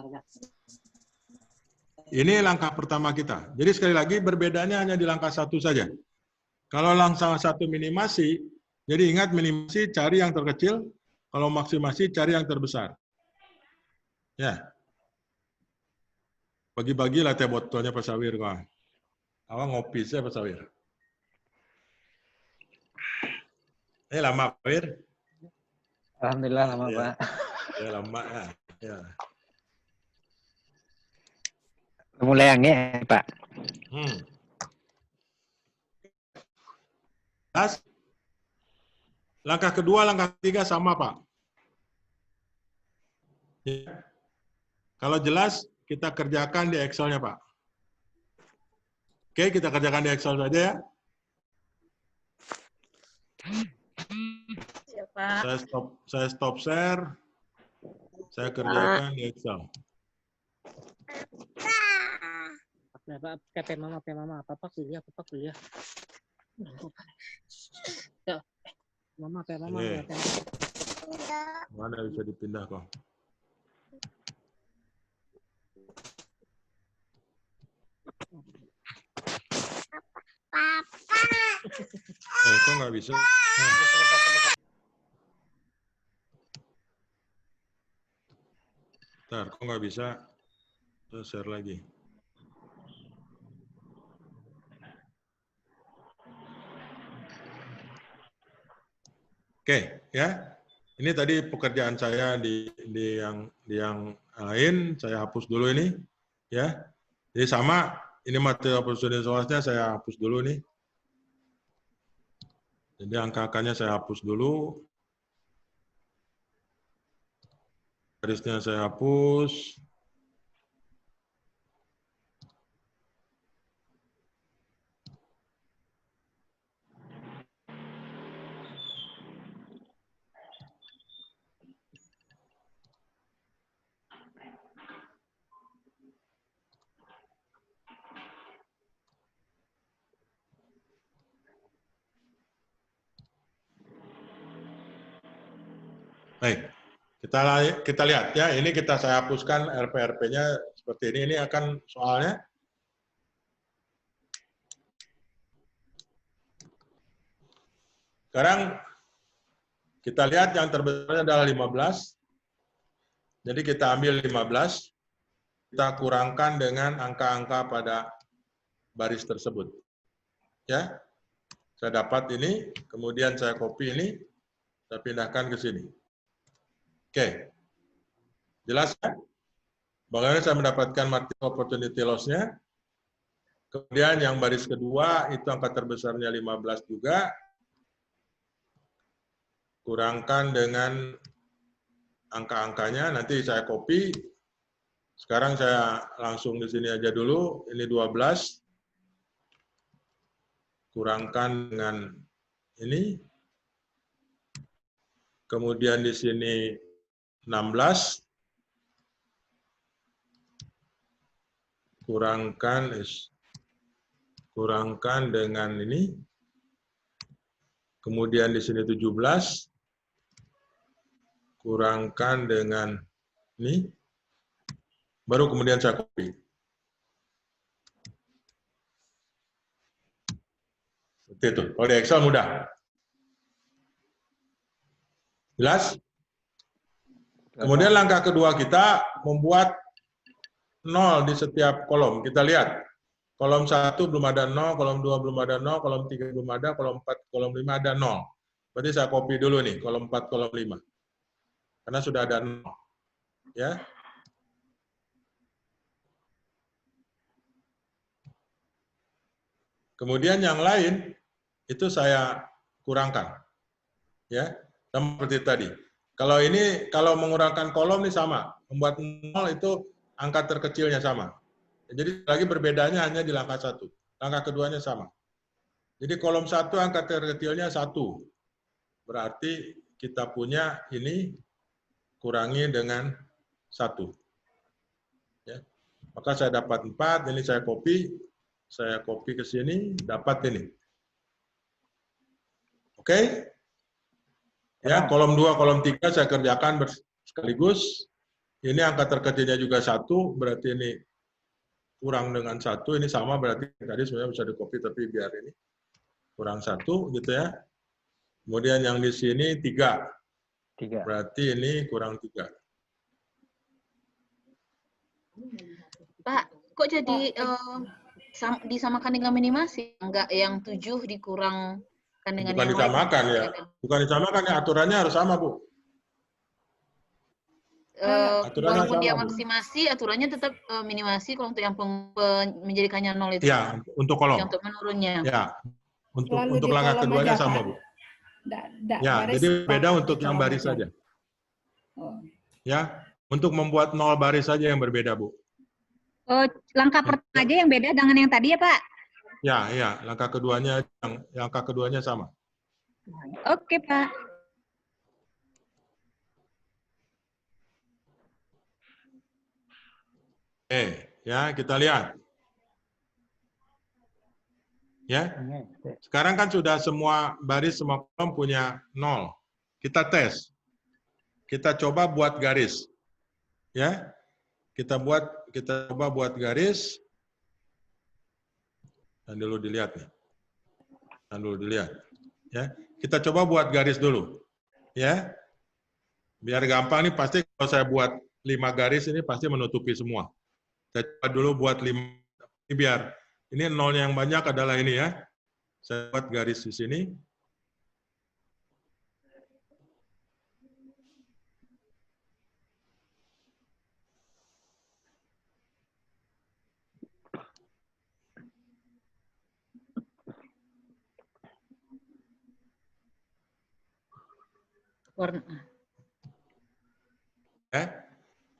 Ini langkah pertama kita. Jadi sekali lagi berbedanya hanya di langkah 1 saja. Kalau langkah 1 minimasi, jadi ingat minimasi cari yang terkecil, kalau maksimasi cari yang terbesar. Ya. Bagi-bagi lah teh botolnya Pak Sawir. Awak ngopi saya Pak Sawir. Lama Pak Wir? Alhamdulillah lama ya. Pak. Ya lama ya. Ya. Mulai yang ya Pak. Langkah kedua, langkah ketiga sama Pak. Ya. Kalau jelas, kita kerjakan di Excel-nya Pak. Oke, kita kerjakan di Excel saja ya. Ya, Pak. Saya stop share. Saya kerjakan di Excel. Pak, PP mama, papa kuliah. Ya, mama, PP mama. Mana bisa dipindah kok? Kok nggak bisa? Ntar, kok nggak bisa? Saya share lagi. Oke, ya. Ini tadi pekerjaan saya di yang lain, saya hapus dulu ini, ya. Jadi sama, ini materi opportunity loss-nya saya hapus dulu nih. Jadi angka-angkanya saya hapus dulu. Garisnya saya hapus. Baik, kita lihat ya. Ini saya hapuskan RP-RP-nya seperti ini. Ini akan soalnya. Sekarang kita lihat yang terbesarnya adalah 15. Jadi kita ambil 15, kita kurangkan dengan angka-angka pada baris tersebut. Ya, saya dapat ini, kemudian saya copy ini, saya pindahkan ke sini. Oke, jelas kan? Bagaimana saya mendapatkan market opportunity loss-nya? Kemudian yang baris kedua, itu angka terbesarnya 15 juga. Kurangkan dengan angka-angkanya, nanti saya copy. Sekarang saya langsung di sini aja dulu, ini 12. Kurangkan dengan ini. Kemudian di sini 16. Kurangkan dengan ini. Kemudian di sini 17. Kurangkan dengan ini. Baru kemudian saya copy. Itu. Kalau di Excel mudah. Jelas? Kemudian langkah kedua kita membuat 0 di setiap kolom. Kita lihat. Kolom 1 belum ada 0, kolom 2 belum ada 0, kolom 3 belum ada, kolom 4, kolom 5 ada 0. Berarti saya copy dulu nih, kolom 4, kolom 5. Karena sudah ada 0. Ya. Kemudian yang lain, itu saya kurangkan. Ya, sama seperti tadi. Kalau ini, kalau mengurangkan kolom ini sama. Membuat 0 itu angka terkecilnya sama. Jadi lagi perbedaannya hanya di langkah 1. Langkah keduanya sama. Jadi kolom 1 angka terkecilnya 1. Berarti kita punya ini kurangi dengan 1. Ya. Maka saya dapat 4, ini saya copy ke sini, dapat ini. Oke? Ya, kolom 2, kolom 3 saya kerjakan sekaligus. Ini angka terkecilnya juga 1, berarti ini kurang dengan 1, ini sama berarti tadi sebenarnya bisa di-copy tapi biar ini kurang 1 gitu ya. Kemudian yang di sini 3. Berarti ini kurang 3. Pak, kok jadi disamakan dengan minimasi? Enggak yang 7 dikurangkan dengan Bukan yang disamakan lain? ya. Bukan disamakan ya, aturannya harus sama, Bu. Aturannya Walaupun dia sama, Bu. maksimasi, aturannya tetap minimasi kalau untuk yang menjadikannya 0 itu. Ya, untuk kolom. Yang untuk menurunnya. Ya, Selalu untuk di langkah kolom keduanya aja, sama, Pak. Bu. Ya, Jadi beda untuk yang baris saja. Oh. Ya, untuk membuat 0 baris saja yang berbeda, Bu. Oh, langkah pertama aja yang beda dengan yang tadi ya, Pak? Ya, langkah keduanya langkah keduanya sama. Oke, Pak. Ya, kita lihat. Ya. Sekarang kan sudah semua baris, semua kolom punya 0. Kita tes. Kita coba buat garis. Ya. Kita coba buat garis. Dan dulu dilihat nih. Ya. Kita coba buat garis dulu. Ya. Biar gampang nih, pasti kalau saya buat 5 garis ini pasti menutupi semua. Saya coba dulu buat 5. Ini biar ini 0 yang banyak adalah ini ya. Saya buat garis di sini. Warna.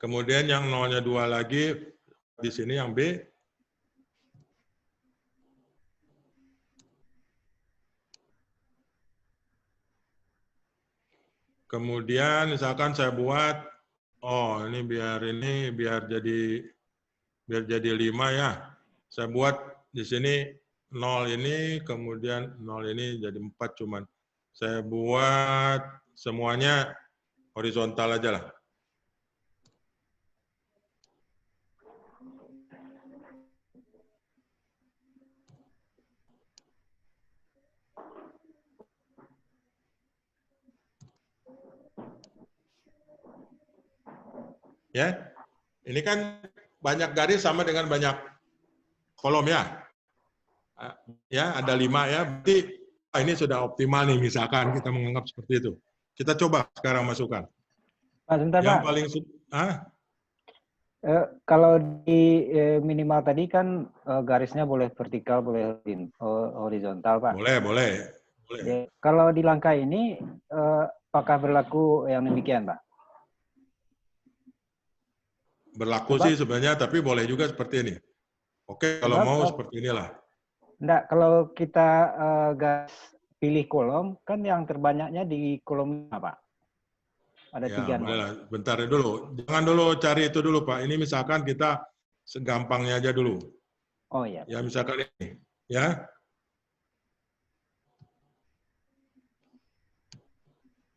Kemudian yang 0-nya 2 lagi di sini yang B. Kemudian misalkan saya buat, ini biar jadi 5 ya. Saya buat di sini 0 ini, kemudian 0 ini jadi 4 cuman. Saya buat semuanya horizontal aja lah. Ya, ini kan banyak garis sama dengan banyak kolom ya. Ya, ada 5 ya. Berarti ini sudah optimal nih, misalkan kita menganggap seperti itu. Kita coba sekarang masukkan. Pak, sebentar, yang Pak. paling kalau di minimal tadi kan garisnya boleh vertikal, boleh horizontal, Pak. Boleh. Ya, kalau di langkah ini, apakah berlaku yang demikian, Pak? Berlaku sih sebenarnya, tapi boleh juga seperti ini. Oke, kalau mau seperti inilah. Enggak, kalau kita gas pilih kolom, kan yang terbanyaknya di kolom apa? Ada 3. Boleh lah. Bentar dulu. Jangan dulu cari itu dulu, Pak. Ini misalkan kita segampangnya aja dulu. Oh iya. Ya, misalkan ini. Ya.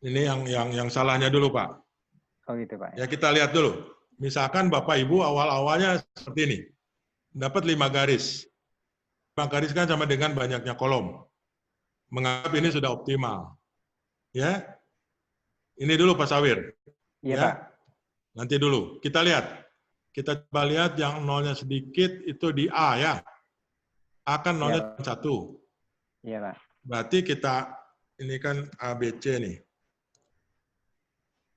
Ini yang salahnya dulu, Pak. Oh gitu, Pak. Ya, kita lihat dulu. Misalkan Bapak Ibu awal-awalnya seperti ini. Dapat 5 garis. 5 garis kan sama dengan banyaknya kolom. menganggap ini sudah optimal. Ya. Ini dulu Pak Sawir. Iya, Ya. Pak. Nanti dulu. Kita lihat. Kita coba lihat yang nolnya sedikit itu di A ya. A kan nolnya 1. Iya, Pak. Berarti kita, ini kan A, B, C nih.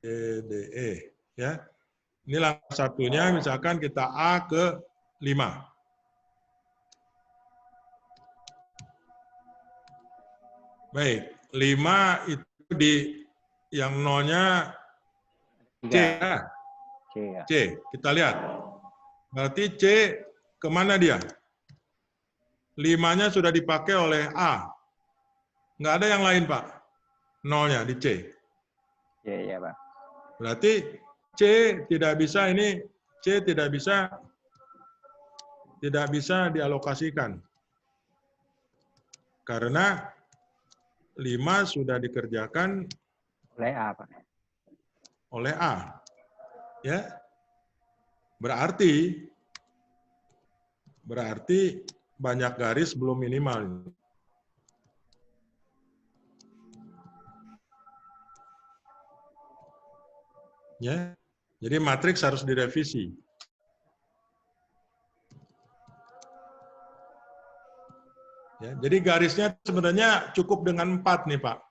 E, D, E. Ya. Ini langkah satunya, misalkan kita A ke 5. Baik, 5 itu di yang nolnya C. Ya. C, ya. C, kita lihat. Berarti C kemana dia? 5-nya sudah dipakai oleh A. Nggak ada yang lain, Pak. Nolnya di C. Iya, iya, Pak. Berarti C tidak bisa ini, C tidak bisa dialokasikan. Karena 5 sudah dikerjakan Oleh A, Pak. oleh A. Ya. Berarti banyak garis belum minimal. Ya. Jadi matriks harus direvisi. Ya, jadi garisnya sebenarnya cukup dengan 4 nih, Pak.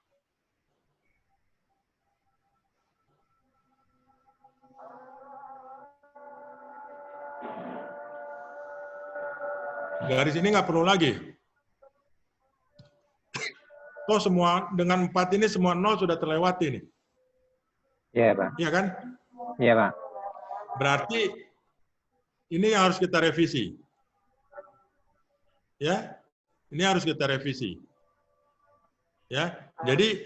Garis ini nggak perlu lagi. Toh semua dengan 4 ini semua 0 sudah terlewati nih. Iya, Pak. Iya kan? Iya, Pak. Berarti ini yang harus kita revisi. Ya. Ini harus kita revisi. Ya. Jadi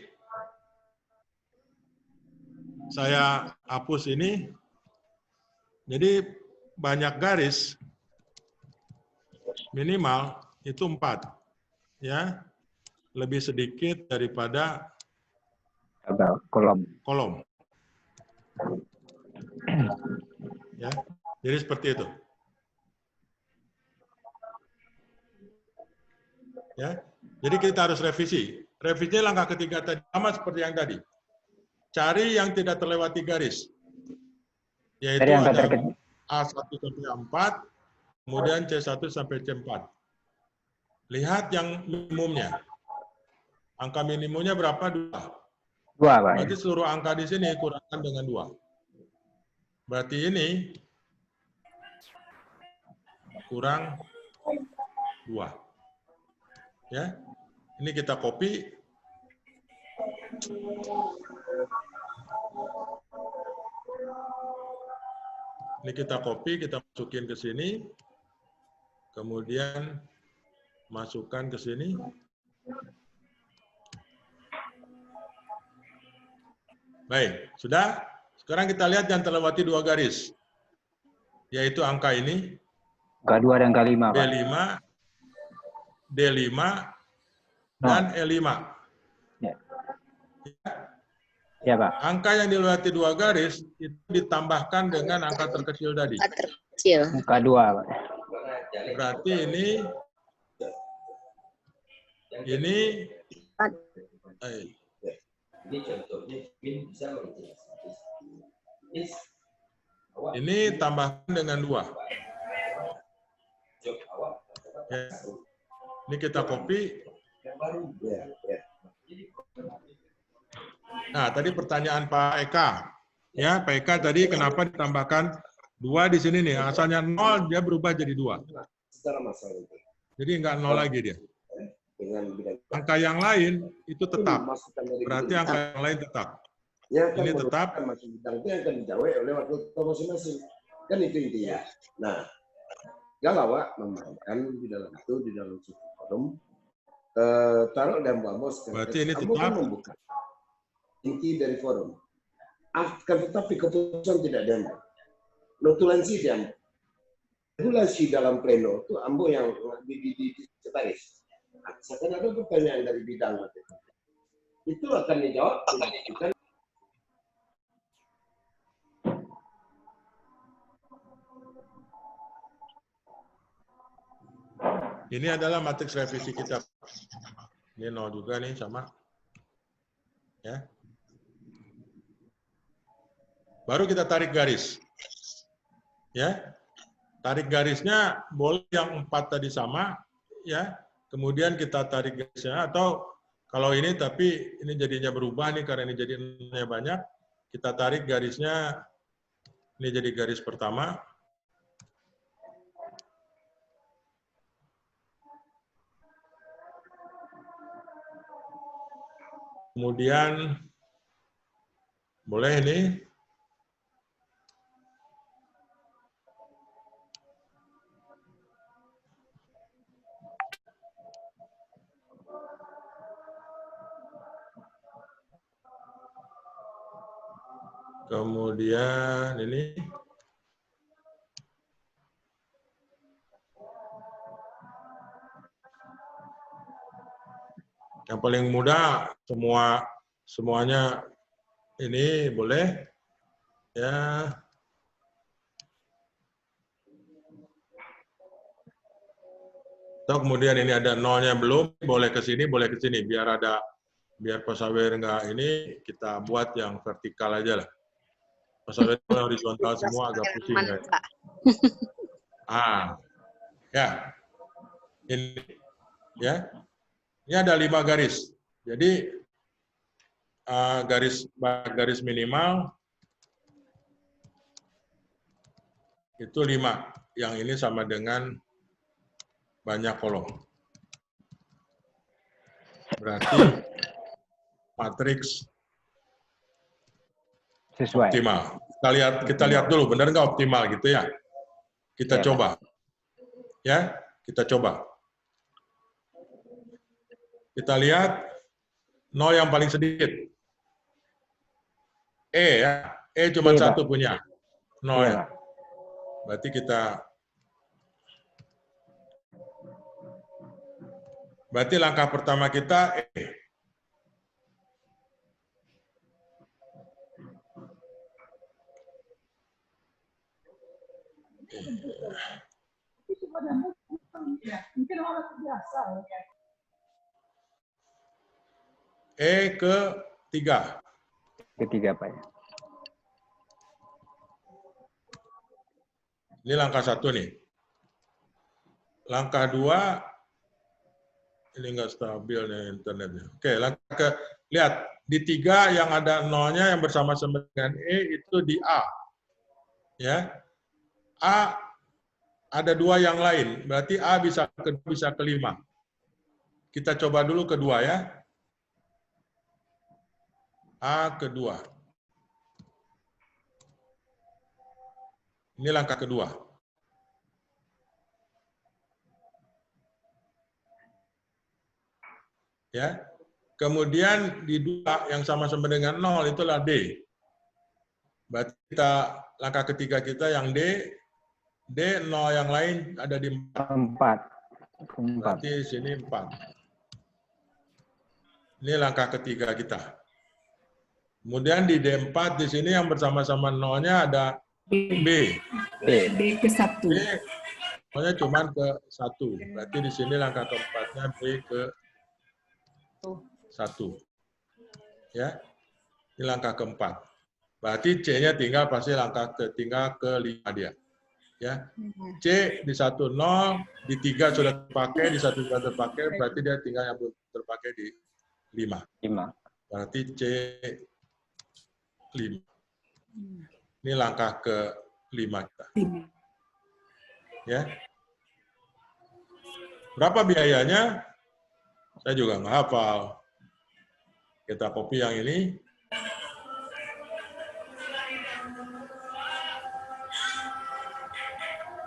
saya hapus ini. Jadi banyak garis minimal itu 4. Ya. Lebih sedikit daripada kolom. Ya. Jadi seperti itu. Ya. Jadi kita harus revisi. Revisinya langkah ketiga tadi sama seperti yang tadi. Cari yang tidak terlewati garis. Yaitu ada A1 sampai A4, kemudian C1 sampai C4. Lihat yang minimumnya. Angka minimumnya berapa? 2. 2, Pak. Berarti seluruh angka di sini kurangkan dengan 2. Berarti ini kurang 2. Ya, ini kita copy. Ini kita copy, kita masukin ke sini. Kemudian masukkan ke sini. Baik, sudah. Sekarang kita lihat yang terlewati 2 garis. Yaitu angka ini. Angka 2 dan angka 5, Pak. B5, D5, dan E5. Ya. Ya, Pak. Angka yang dilewati 2 garis itu ditambahkan dengan angka terkecil tadi. Angka terkecil. Angka 2, Pak. Berarti ini ini tambahkan dengan 2. Ya. Ini kita copy. Nah, tadi pertanyaan Pak Eka. Ya, Pak Eka tadi kenapa ditambahkan 2 di sini nih? Asalnya 0, dia berubah jadi 2. Jadi nggak 0 lagi dia. Angka yang lain itu tetap. Berarti angka yang lain tetap. Ini tetap. Itu yang akan dijawab oleh wakil ketua masing-masing. Kan itu intinya. Nah, Galawa memainkan di dalam suatu forum, taruh dan Mbak Bos. Berarti ini tetap. Membuka inti dari forum. Akan tetapi keputusan tidak diambil. Notulensi diambil. Regulasi dalam pleno itu ambo yang di sekretaris. Akan ada pertanyaan dari bidang itu akan dijawab. Ini adalah matriks revisi kita. Ini 0 juga nih sama. Ya. Baru kita tarik garis. Ya. Tarik garisnya boleh yang 4 tadi sama, ya. Kemudian kita tarik garisnya, atau kalau ini tapi ini jadinya berubah nih karena ini jadinya banyak, kita tarik garisnya, ini jadi garis pertama. Kemudian boleh ini. Kemudian ini. Yang paling mudah semuanya ini boleh ya. Atau kemudian ini ada nolnya belum, boleh ke sini, biar Pak Sawer enggak ini, kita buat yang vertikal aja lah. Pak Sawer horizontal semua agak pusing kan. Ya. Ini ya. Ini ada 5 garis. Jadi garis minimal itu 5. Yang ini sama dengan banyak kolom. Berarti matriks sesuai. Optimal. Kita lihat dulu, benar nggak optimal gitu ya? Kita coba. Ya, kita coba. Kita lihat 0 yang paling sedikit. Ya. Cuma 1 punya. 0 ya. Berarti berarti langkah pertama kita Mungkin orang biasa. ketiga. Ketiga, Pak. Ini langkah 1 nih. Langkah 2, ini nggak stabil nih internetnya. Oke, langkah lihat di 3 yang ada nolnya yang bersama-sama dengan itu di A. Ya. A ada 2 yang lain, berarti A bisa ke 5. Kita coba dulu kedua ya. A kedua. Ini langkah kedua. Ya. Kemudian di 2 yang sama-sama dengan 0 itulah D. Berarti langkah ketiga kita yang D, 0 yang lain ada di 4. Berarti sini 4. Ini langkah ketiga kita. Kemudian di D4 di sini yang bersama-sama nolnya ada B. B ke 1. B nolnya cuma ke 1. Berarti di sini langkah keempatnya B ke 1. Ya. Ini langkah keempat. Berarti C-nya tinggal pasti tinggal ke 5 dia. Ya. C di 1 0, di 3 sudah terpakai, di 1 sudah terpakai, berarti dia tinggal yang belum terpakai di 5. Berarti C 5. Ini langkah ke-5 kita. Ya. Berapa biayanya? Saya juga nggak hafal. Kita copy yang ini.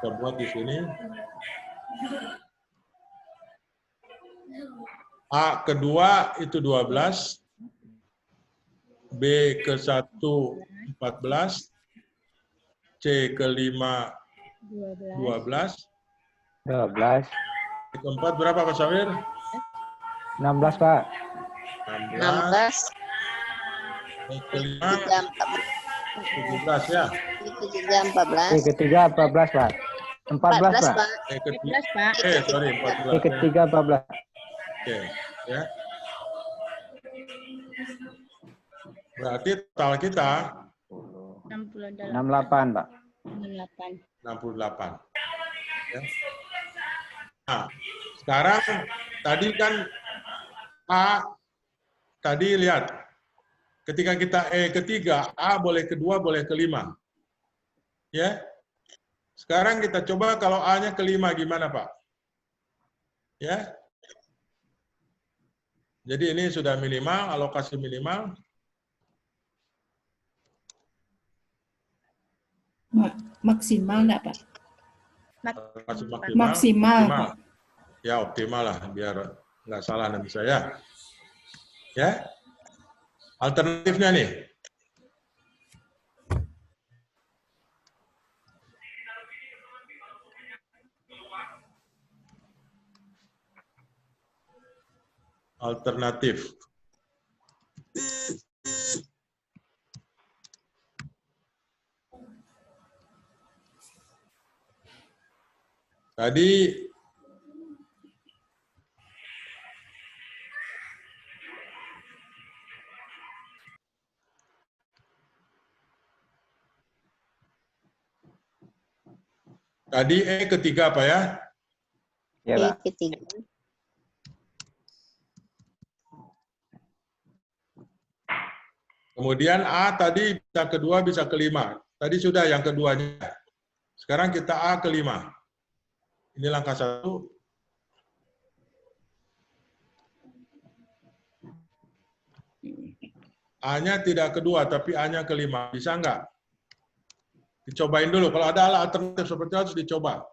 Kita buat di sini. A kedua itu 12. B ke 1 14, C ke 5 12. Keempat berapa Pak Sawir? 16 Pak. 16. Kelima 17 ya. Ketiga 14. Ketiga 14 Pak. 14 Pak. Ketiga 14. Ketiga 14. Oke, ya. Berarti total kita 68, Pak. 68. Ya. Nah, sekarang tadi kan A, tadi lihat, ketika kita E ketiga, A boleh kedua, boleh kelima. Ya. Sekarang kita coba kalau A-nya kelima gimana, Pak? Ya. Jadi ini sudah minimal, alokasi minimal. Maksimal enggak, Pak? Maksimal. Maksimal, Pak. Ya, optimal lah, biar nggak salah nanti saya. Ya. Alternatifnya nih. Alternatif. Tadi E ketiga apa ya? Ya, Pak. Ketiga. Kemudian A tadi bisa kedua, bisa kelima. Tadi sudah yang keduanya. Sekarang kita A kelima. Ini langkah 1. A-nya tidak kedua, tapi A-nya kelima. Bisa nggak? Dicobain dulu. Kalau ada alternatif seperti itu harus dicoba.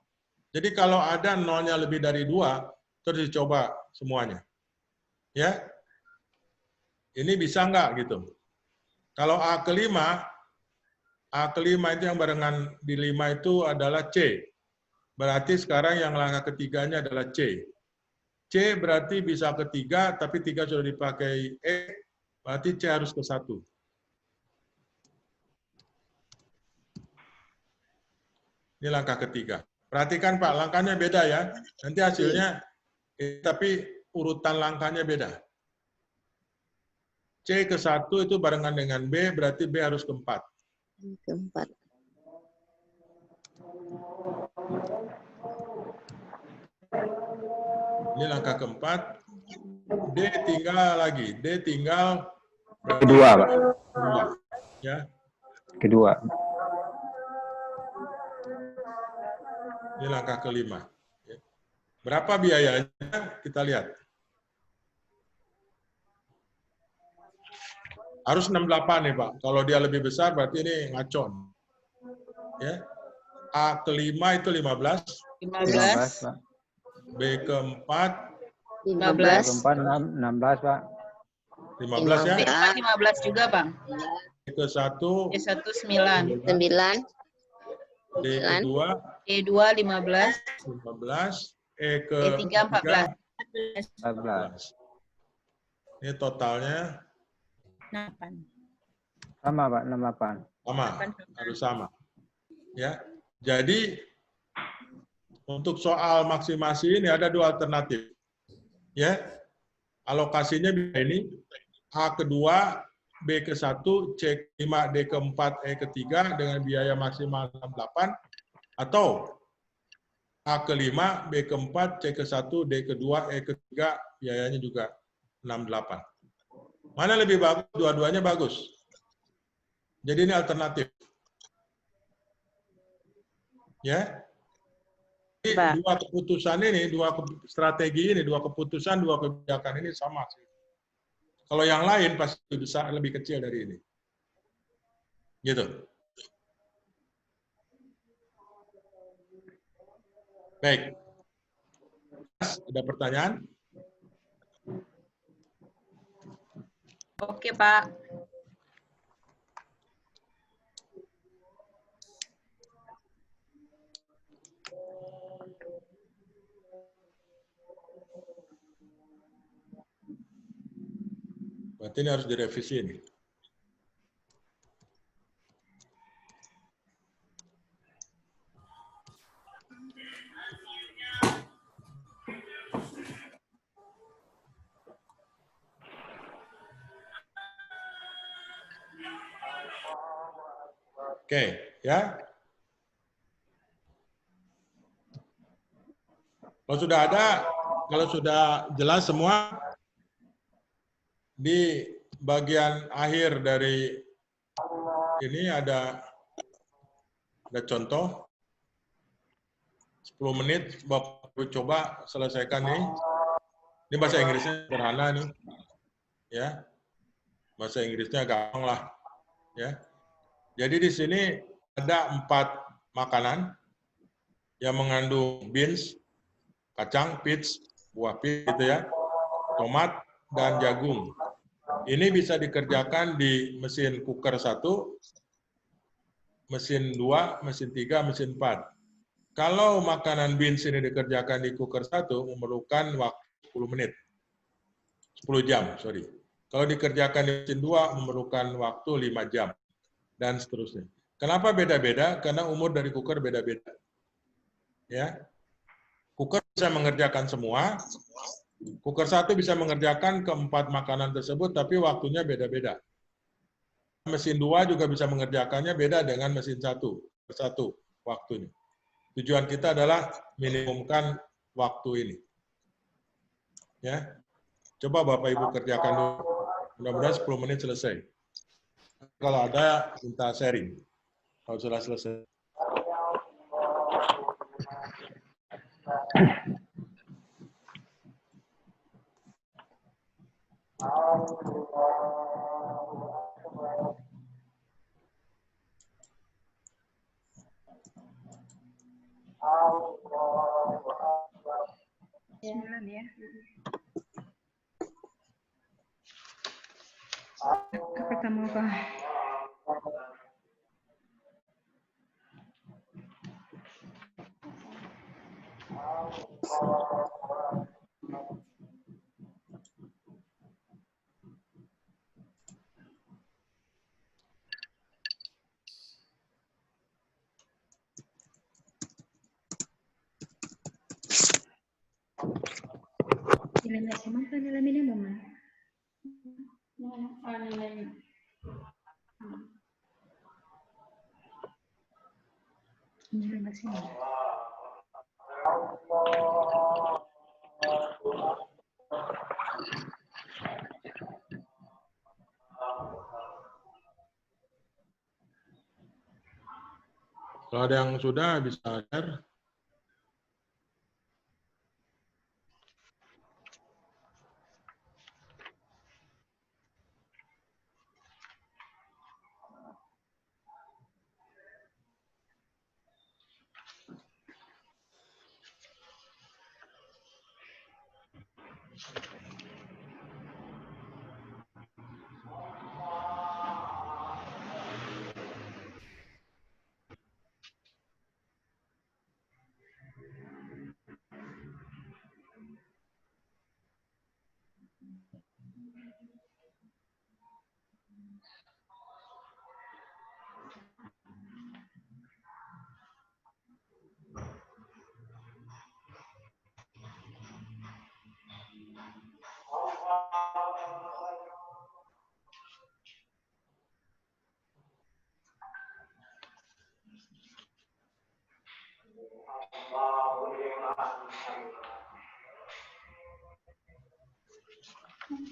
Jadi kalau ada nolnya lebih dari 2, terus dicoba semuanya. Ya. Ini bisa nggak gitu? Kalau A kelima itu yang barengan di 5 itu adalah C. Berarti sekarang yang langkah ketiganya adalah C. C berarti bisa ketiga, tapi 3 sudah dipakai E, berarti C harus ke 1. Ini langkah ketiga. Perhatikan Pak, langkahnya beda ya. Nanti hasilnya, tapi urutan langkahnya beda. C ke 1 itu barengan dengan B, berarti B harus ke 4. Keempat. Ini langkah keempat. D tinggal lagi. D tinggal Kedua, Pak. Kedua. Ya. Kedua. Ini langkah kelima. Berapa biayanya? Kita lihat. Harus 68 nih, Pak. Kalau dia lebih besar, berarti ini ngacon. Ya. A kelima itu 15. 15. Pak. B keempat. 15. Keempat 16, Pak. 15 ya. B keempat 15 juga, Bang. D ke 1. D1 9. 9. D kedua. D2 15. 15. E ke D3 14. 14. Ini totalnya 8. Sama, Pak, 68. sama, harus sama. Ya. Jadi untuk soal maksimasi ini ada 2 alternatif. Ya. Alokasinya ini A kedua, B ke 1, C ke 5, D ke 4, E ke 3 dengan biaya maksimal 68 atau A ke 5, B ke 4, C ke 1, D ke 2, E ke 3 biayanya juga 68. Mana lebih bagus? Dua-duanya bagus. Jadi ini alternatif. Ya. Jadi, 2 keputusan ini, 2 strategi ini, 2 keputusan, 2 kebijakan ini sama sih. Kalau yang lain pasti besar, lebih kecil dari ini. Gitu. Baik. Ada pertanyaan? Oke, Pak. Berarti ini harus direvisi ini. Oke, ya. Kalau sudah ada, kalau sudah jelas semua, di bagian akhir dari ini ada contoh 10 menit. Bapak coba selesaikan nih. Ini bahasa Inggrisnya sederhana nih, ya. Bahasa Inggrisnya gampang lah, ya. Jadi di sini ada 4 makanan yang mengandung beans, kacang, peach, buah peach gitu ya, tomat, dan jagung. Ini bisa dikerjakan di mesin cooker 1, mesin 2, mesin 3, mesin 4. Kalau makanan beans ini dikerjakan di cooker 1, memerlukan waktu 10 menit. 10 jam, sorry. Kalau dikerjakan di mesin 2, memerlukan waktu 5 jam. Dan seterusnya. Kenapa beda-beda? Karena umur dari cooker beda-beda. Ya. Cooker bisa mengerjakan semua. Cooker 1 bisa mengerjakan ke-4 makanan tersebut, tapi waktunya beda-beda. Mesin 2 juga bisa mengerjakannya beda dengan mesin 1. Satu waktunya. Tujuan kita adalah minimumkan waktu ini. Ya. Coba Bapak Ibu kerjakan dulu. Mudah-mudahan 10 menit selesai. Kalau ada, minta sharing. Kalau sudah selesai. Sembilan ya. Ketemu Pak. Nilai maksimal kan nilai minimum? Nilai nilai maksimal. Kalau ada yang sudah, bisa share.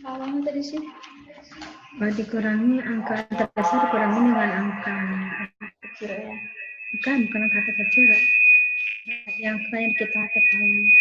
Awalnya tadi sih dikurangi angka terbesar dikurangi dengan angka kecil ya. Bukan angka kecil yang klien kita ketahui.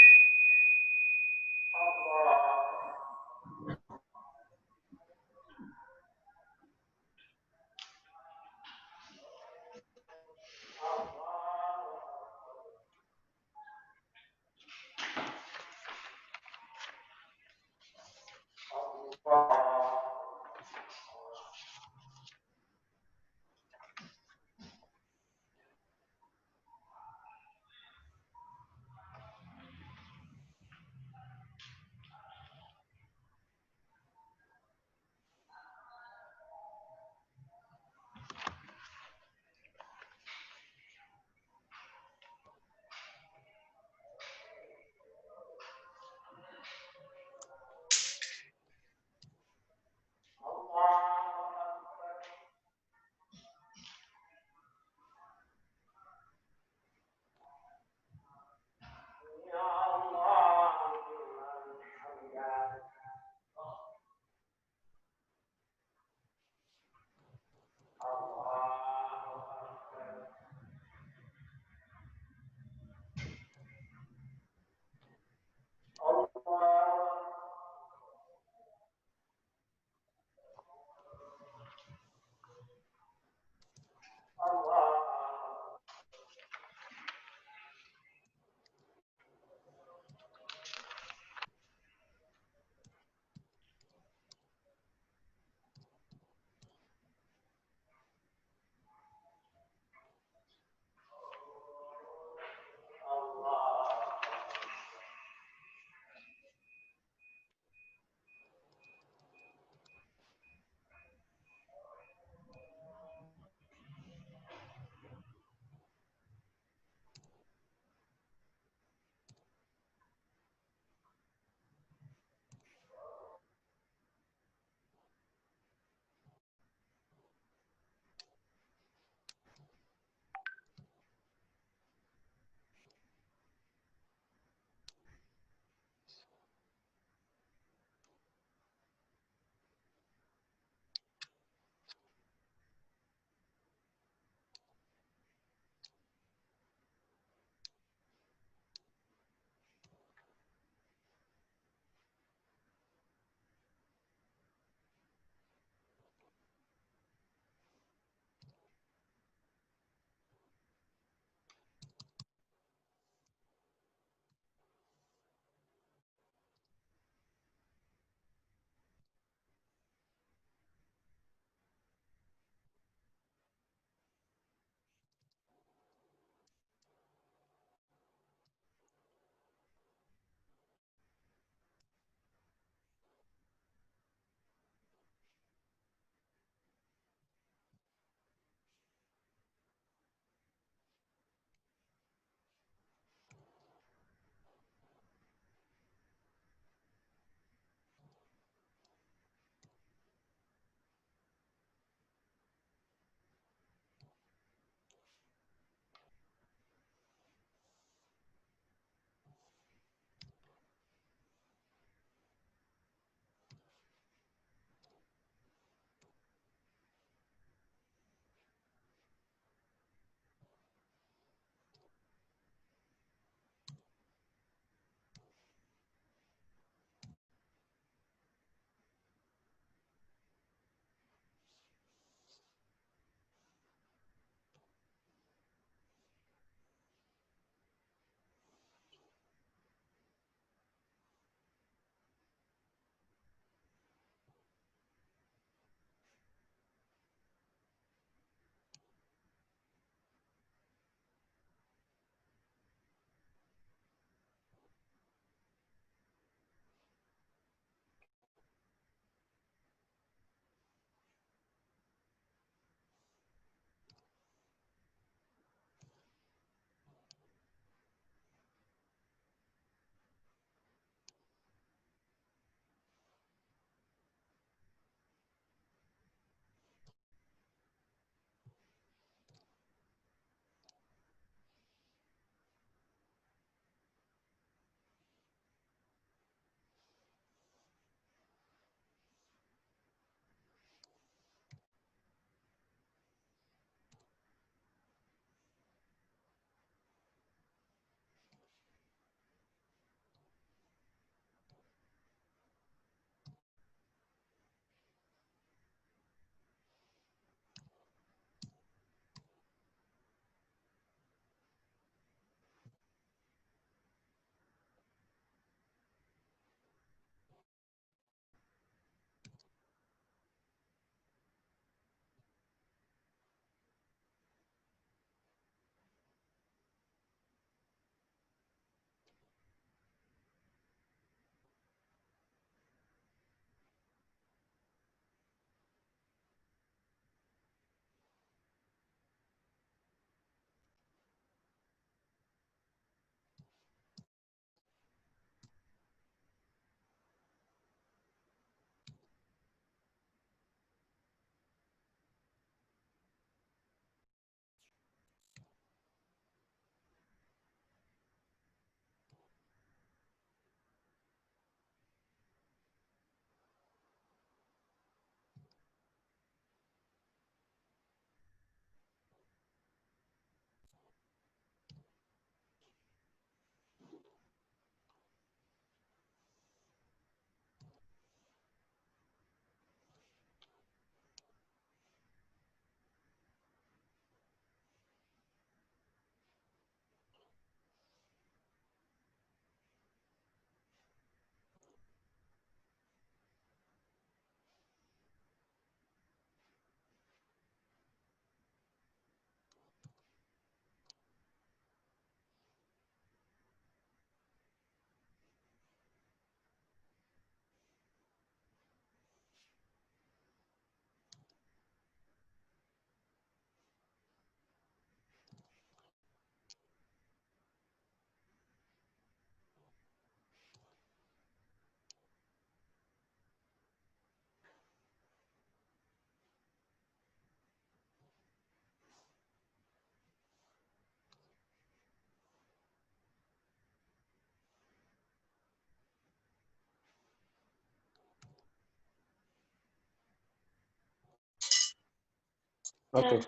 Oke.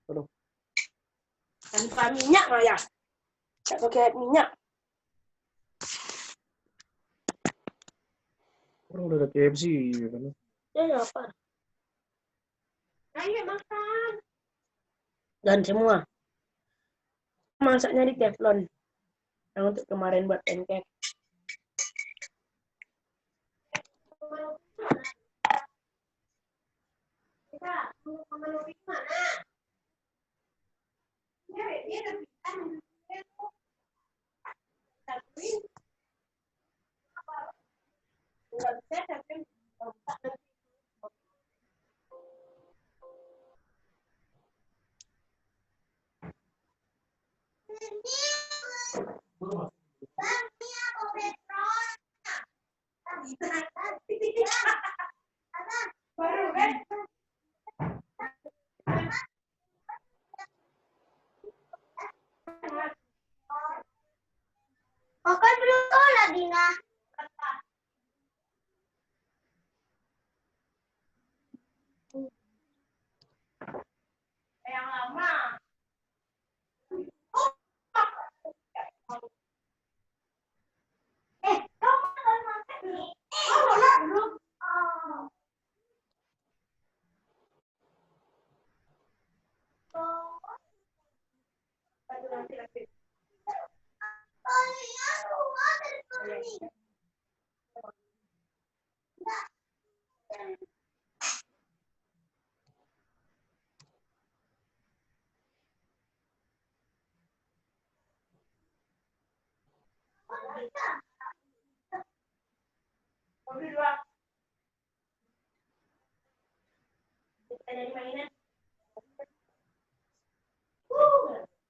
Aduh. Tanpa minyak lah ya. Nggak pakai minyak. Orang udah ada KFC kan. Ya apa? Ayo makan. Dan semua. Masaknya di teflon. Yang untuk kemarin buat pancake. Kita mau kemana mana? Dia makan dulu lah, Dina. Yang lama. Kamu kan makan nih. Belum.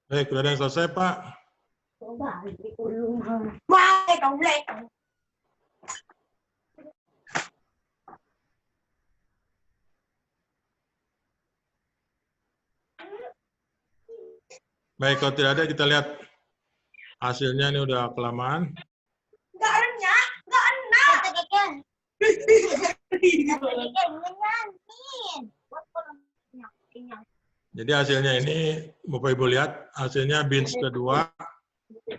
Baik, sudah ada yang selesai, Pak? Baik, kalau tidak ada kita lihat hasilnya. Ini udah kelamaan. Nggak renyah, nggak enak. Jadi hasilnya ini, Bapak Ibu lihat, hasilnya beans kedua,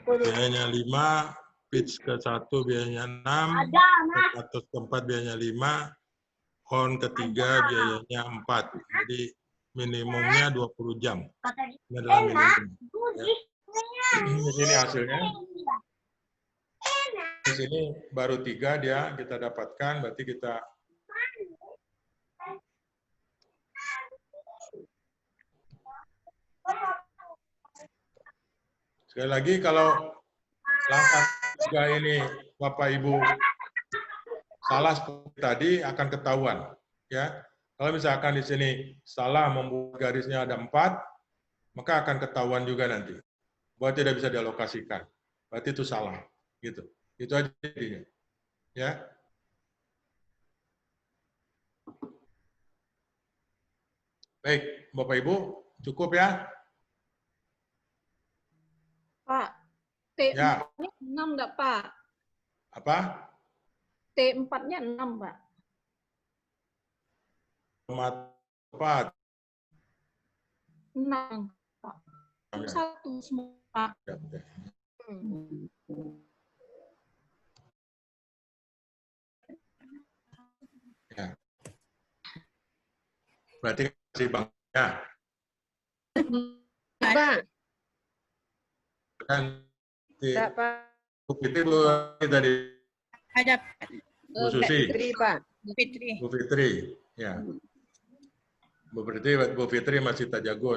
biayanya 5, pitch ke-1 biayanya 6, atas keempat biayanya 5, on ketiga biayanya 4. Jadi minimumnya 20 jam. Ini adalah minimum. Ya. Di sini hasilnya. Di sini baru 3 dia kita dapatkan, berarti kita sekali lagi kalau langkah 3 ini Bapak Ibu salah seperti tadi akan ketahuan, ya. Kalau misalkan di sini salah membuat garisnya ada 4, maka akan ketahuan juga nanti bahwa tidak bisa dialokasikan. Berarti itu salah, gitu. Itu aja intinya, ya. Baik, Bapak Ibu, cukup ya? Pak, T4-nya Ya. 6 enggak, Pak? Apa? T4-nya 6, Pak. 4. 6, Pak. 1 semua, Pak. Ya. Berarti kasih Bang ya. Pak. Kan Enggak, Pak. Bu Fitri tadi. Ada Bu Susi. Fitri, Pak. Fitri. Bu Fitri, ya. Bu Fitri masih tak jago.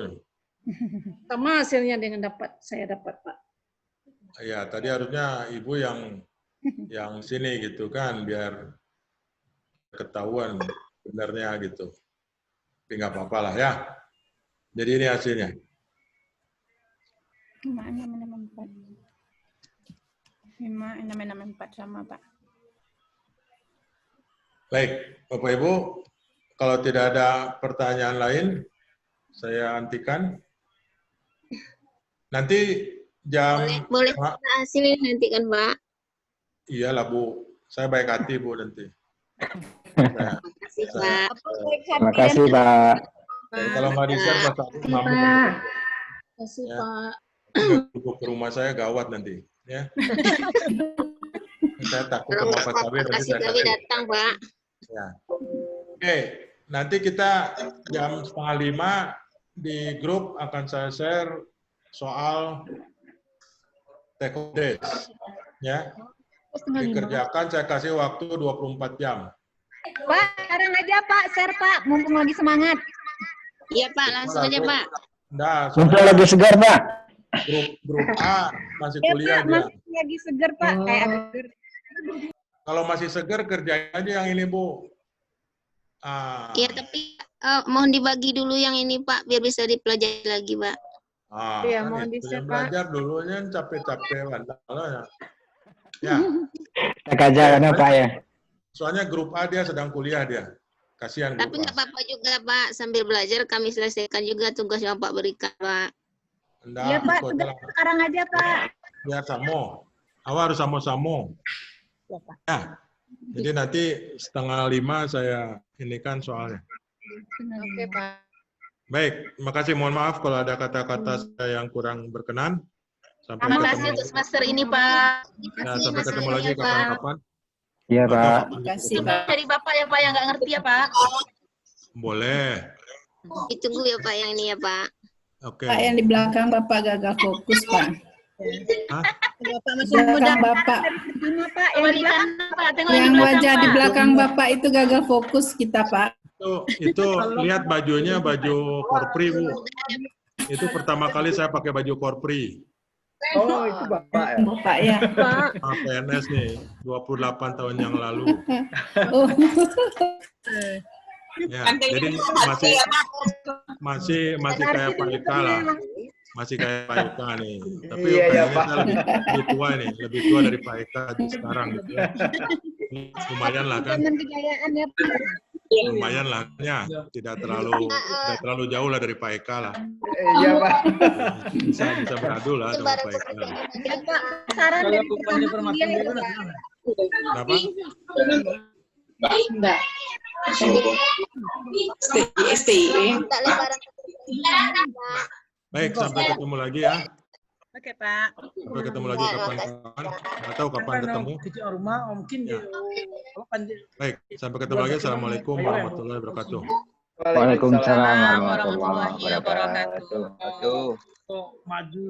Sama hasilnya dengan saya dapat, Pak. Ya, tadi harusnya Ibu yang sini gitu kan, biar ketahuan benarnya gitu. Tapi nggak apa-apa lah ya. Jadi ini hasilnya. Mana 4 sama, Pak. Baik, Bapak Ibu, kalau tidak ada pertanyaan lain, saya hentikan. Nanti jam... Boleh hasil ini nanti kan, Pak? Iyalah, Bu. Saya baik hati, Bu, nanti. kasih, Pak. Terima kasih, Pak. Kalau nggak di-share, Pak Sari ngamuk. Pak. Kasih, Ya. Pak. Cukup ke rumah saya gawat nanti. Ya. Saya takut Kalau sama nggak Pak Pak, Sari, nanti kasih saya kami kasih. datang, Pak. Ya. Oke, nanti kita jam 4:30 di grup akan saya share soal take home days. Ya. Dikerjakan, saya kasih waktu 24 jam. Pak, sekarang aja Pak, share Pak, mumpung lagi semangat. Iya, Pak, langsung aja, Pak. Nah, Mumpung lagi segar, Pak. grup A masih Ya kuliah Pak, dia. masih lagi seger Pak. Seger. Kalau masih segar, kerjain aja yang ini, Bu. Iya, tapi mohon dibagi dulu yang ini, Pak, biar bisa dipelajari lagi, Pak. Iya, Kan mohon itu. di-share, Yang Pak. belajar dulunya capek-capek ya. Ya. Kita kajakan ya, Pak ya. Soalnya grup A dia sedang kuliah dia. Kasihan Tapi grup A. nggak apa-apa juga, Pak. Sambil belajar kami selesaikan juga tugas yang Pak berikan, Pak. Enggak, Iya Pak, itu sudah adalah sekarang aja Pak. biar samo. Awal harus samo-samo. Ya. Jadi nanti 4:30 saya inikan soalnya. Oke Pak. Baik, terima kasih. Mohon maaf kalau ada kata-kata saya yang kurang berkenan. Sampai Terima ketemu. kasih untuk semester ini Pak. Ya, sampai ketemu lagi kapan-kapan. Iya, Pak. Coba dari Bapak ya Pak yang nggak ngerti ya Pak. Boleh. Ditunggu ya, Pak, yang ini ya, Pak. Oke. Pak, yang di belakang Bapak gagal fokus, Pak. Hah? Bapak masih muda, Bapak. Gimana Pak? Yang di belakang Pak. Tengok Yang di belakang, wajah di Pak. belakang Bapak itu gagal fokus kita, Pak. Itu lihat bajunya baju korpri, Bu. Itu pertama kali saya pakai baju korpri. Oh, itu Bapak ya? Bapak ya. PNS nih, 28 tahun yang lalu. Oh. Ya, jadi masih kayak Pak Eka lah. Masih kayak Pak Eka nih. Tapi Iya, ya, kayaknya Pak. saya lebih tua nih, lebih tua dari Pak Eka sekarang gitu ya. Lumayan lah kan. Jangan kejayaan ya Pak. Lumayan lah ya. Tidak terlalu jauh lah dari Pak Eka lah. Iya, Pak. Bisa beradu lah sama Pak Eka. Ya Pak, saran dari pertama dia itu Pak. Kenapa? Enggak. Tak lebaran. Baik, sampai ketemu lagi ya. Oke, Pak. Sampai ketemu lagi kapan-kapan. Nggak tahu kapan ketemu. Ya. Baik, sampai ketemu lagi. Assalamualaikum warahmatullahi wabarakatuh. Waalaikumsalam warahmatullahi wabarakatuh. Aduh. Maju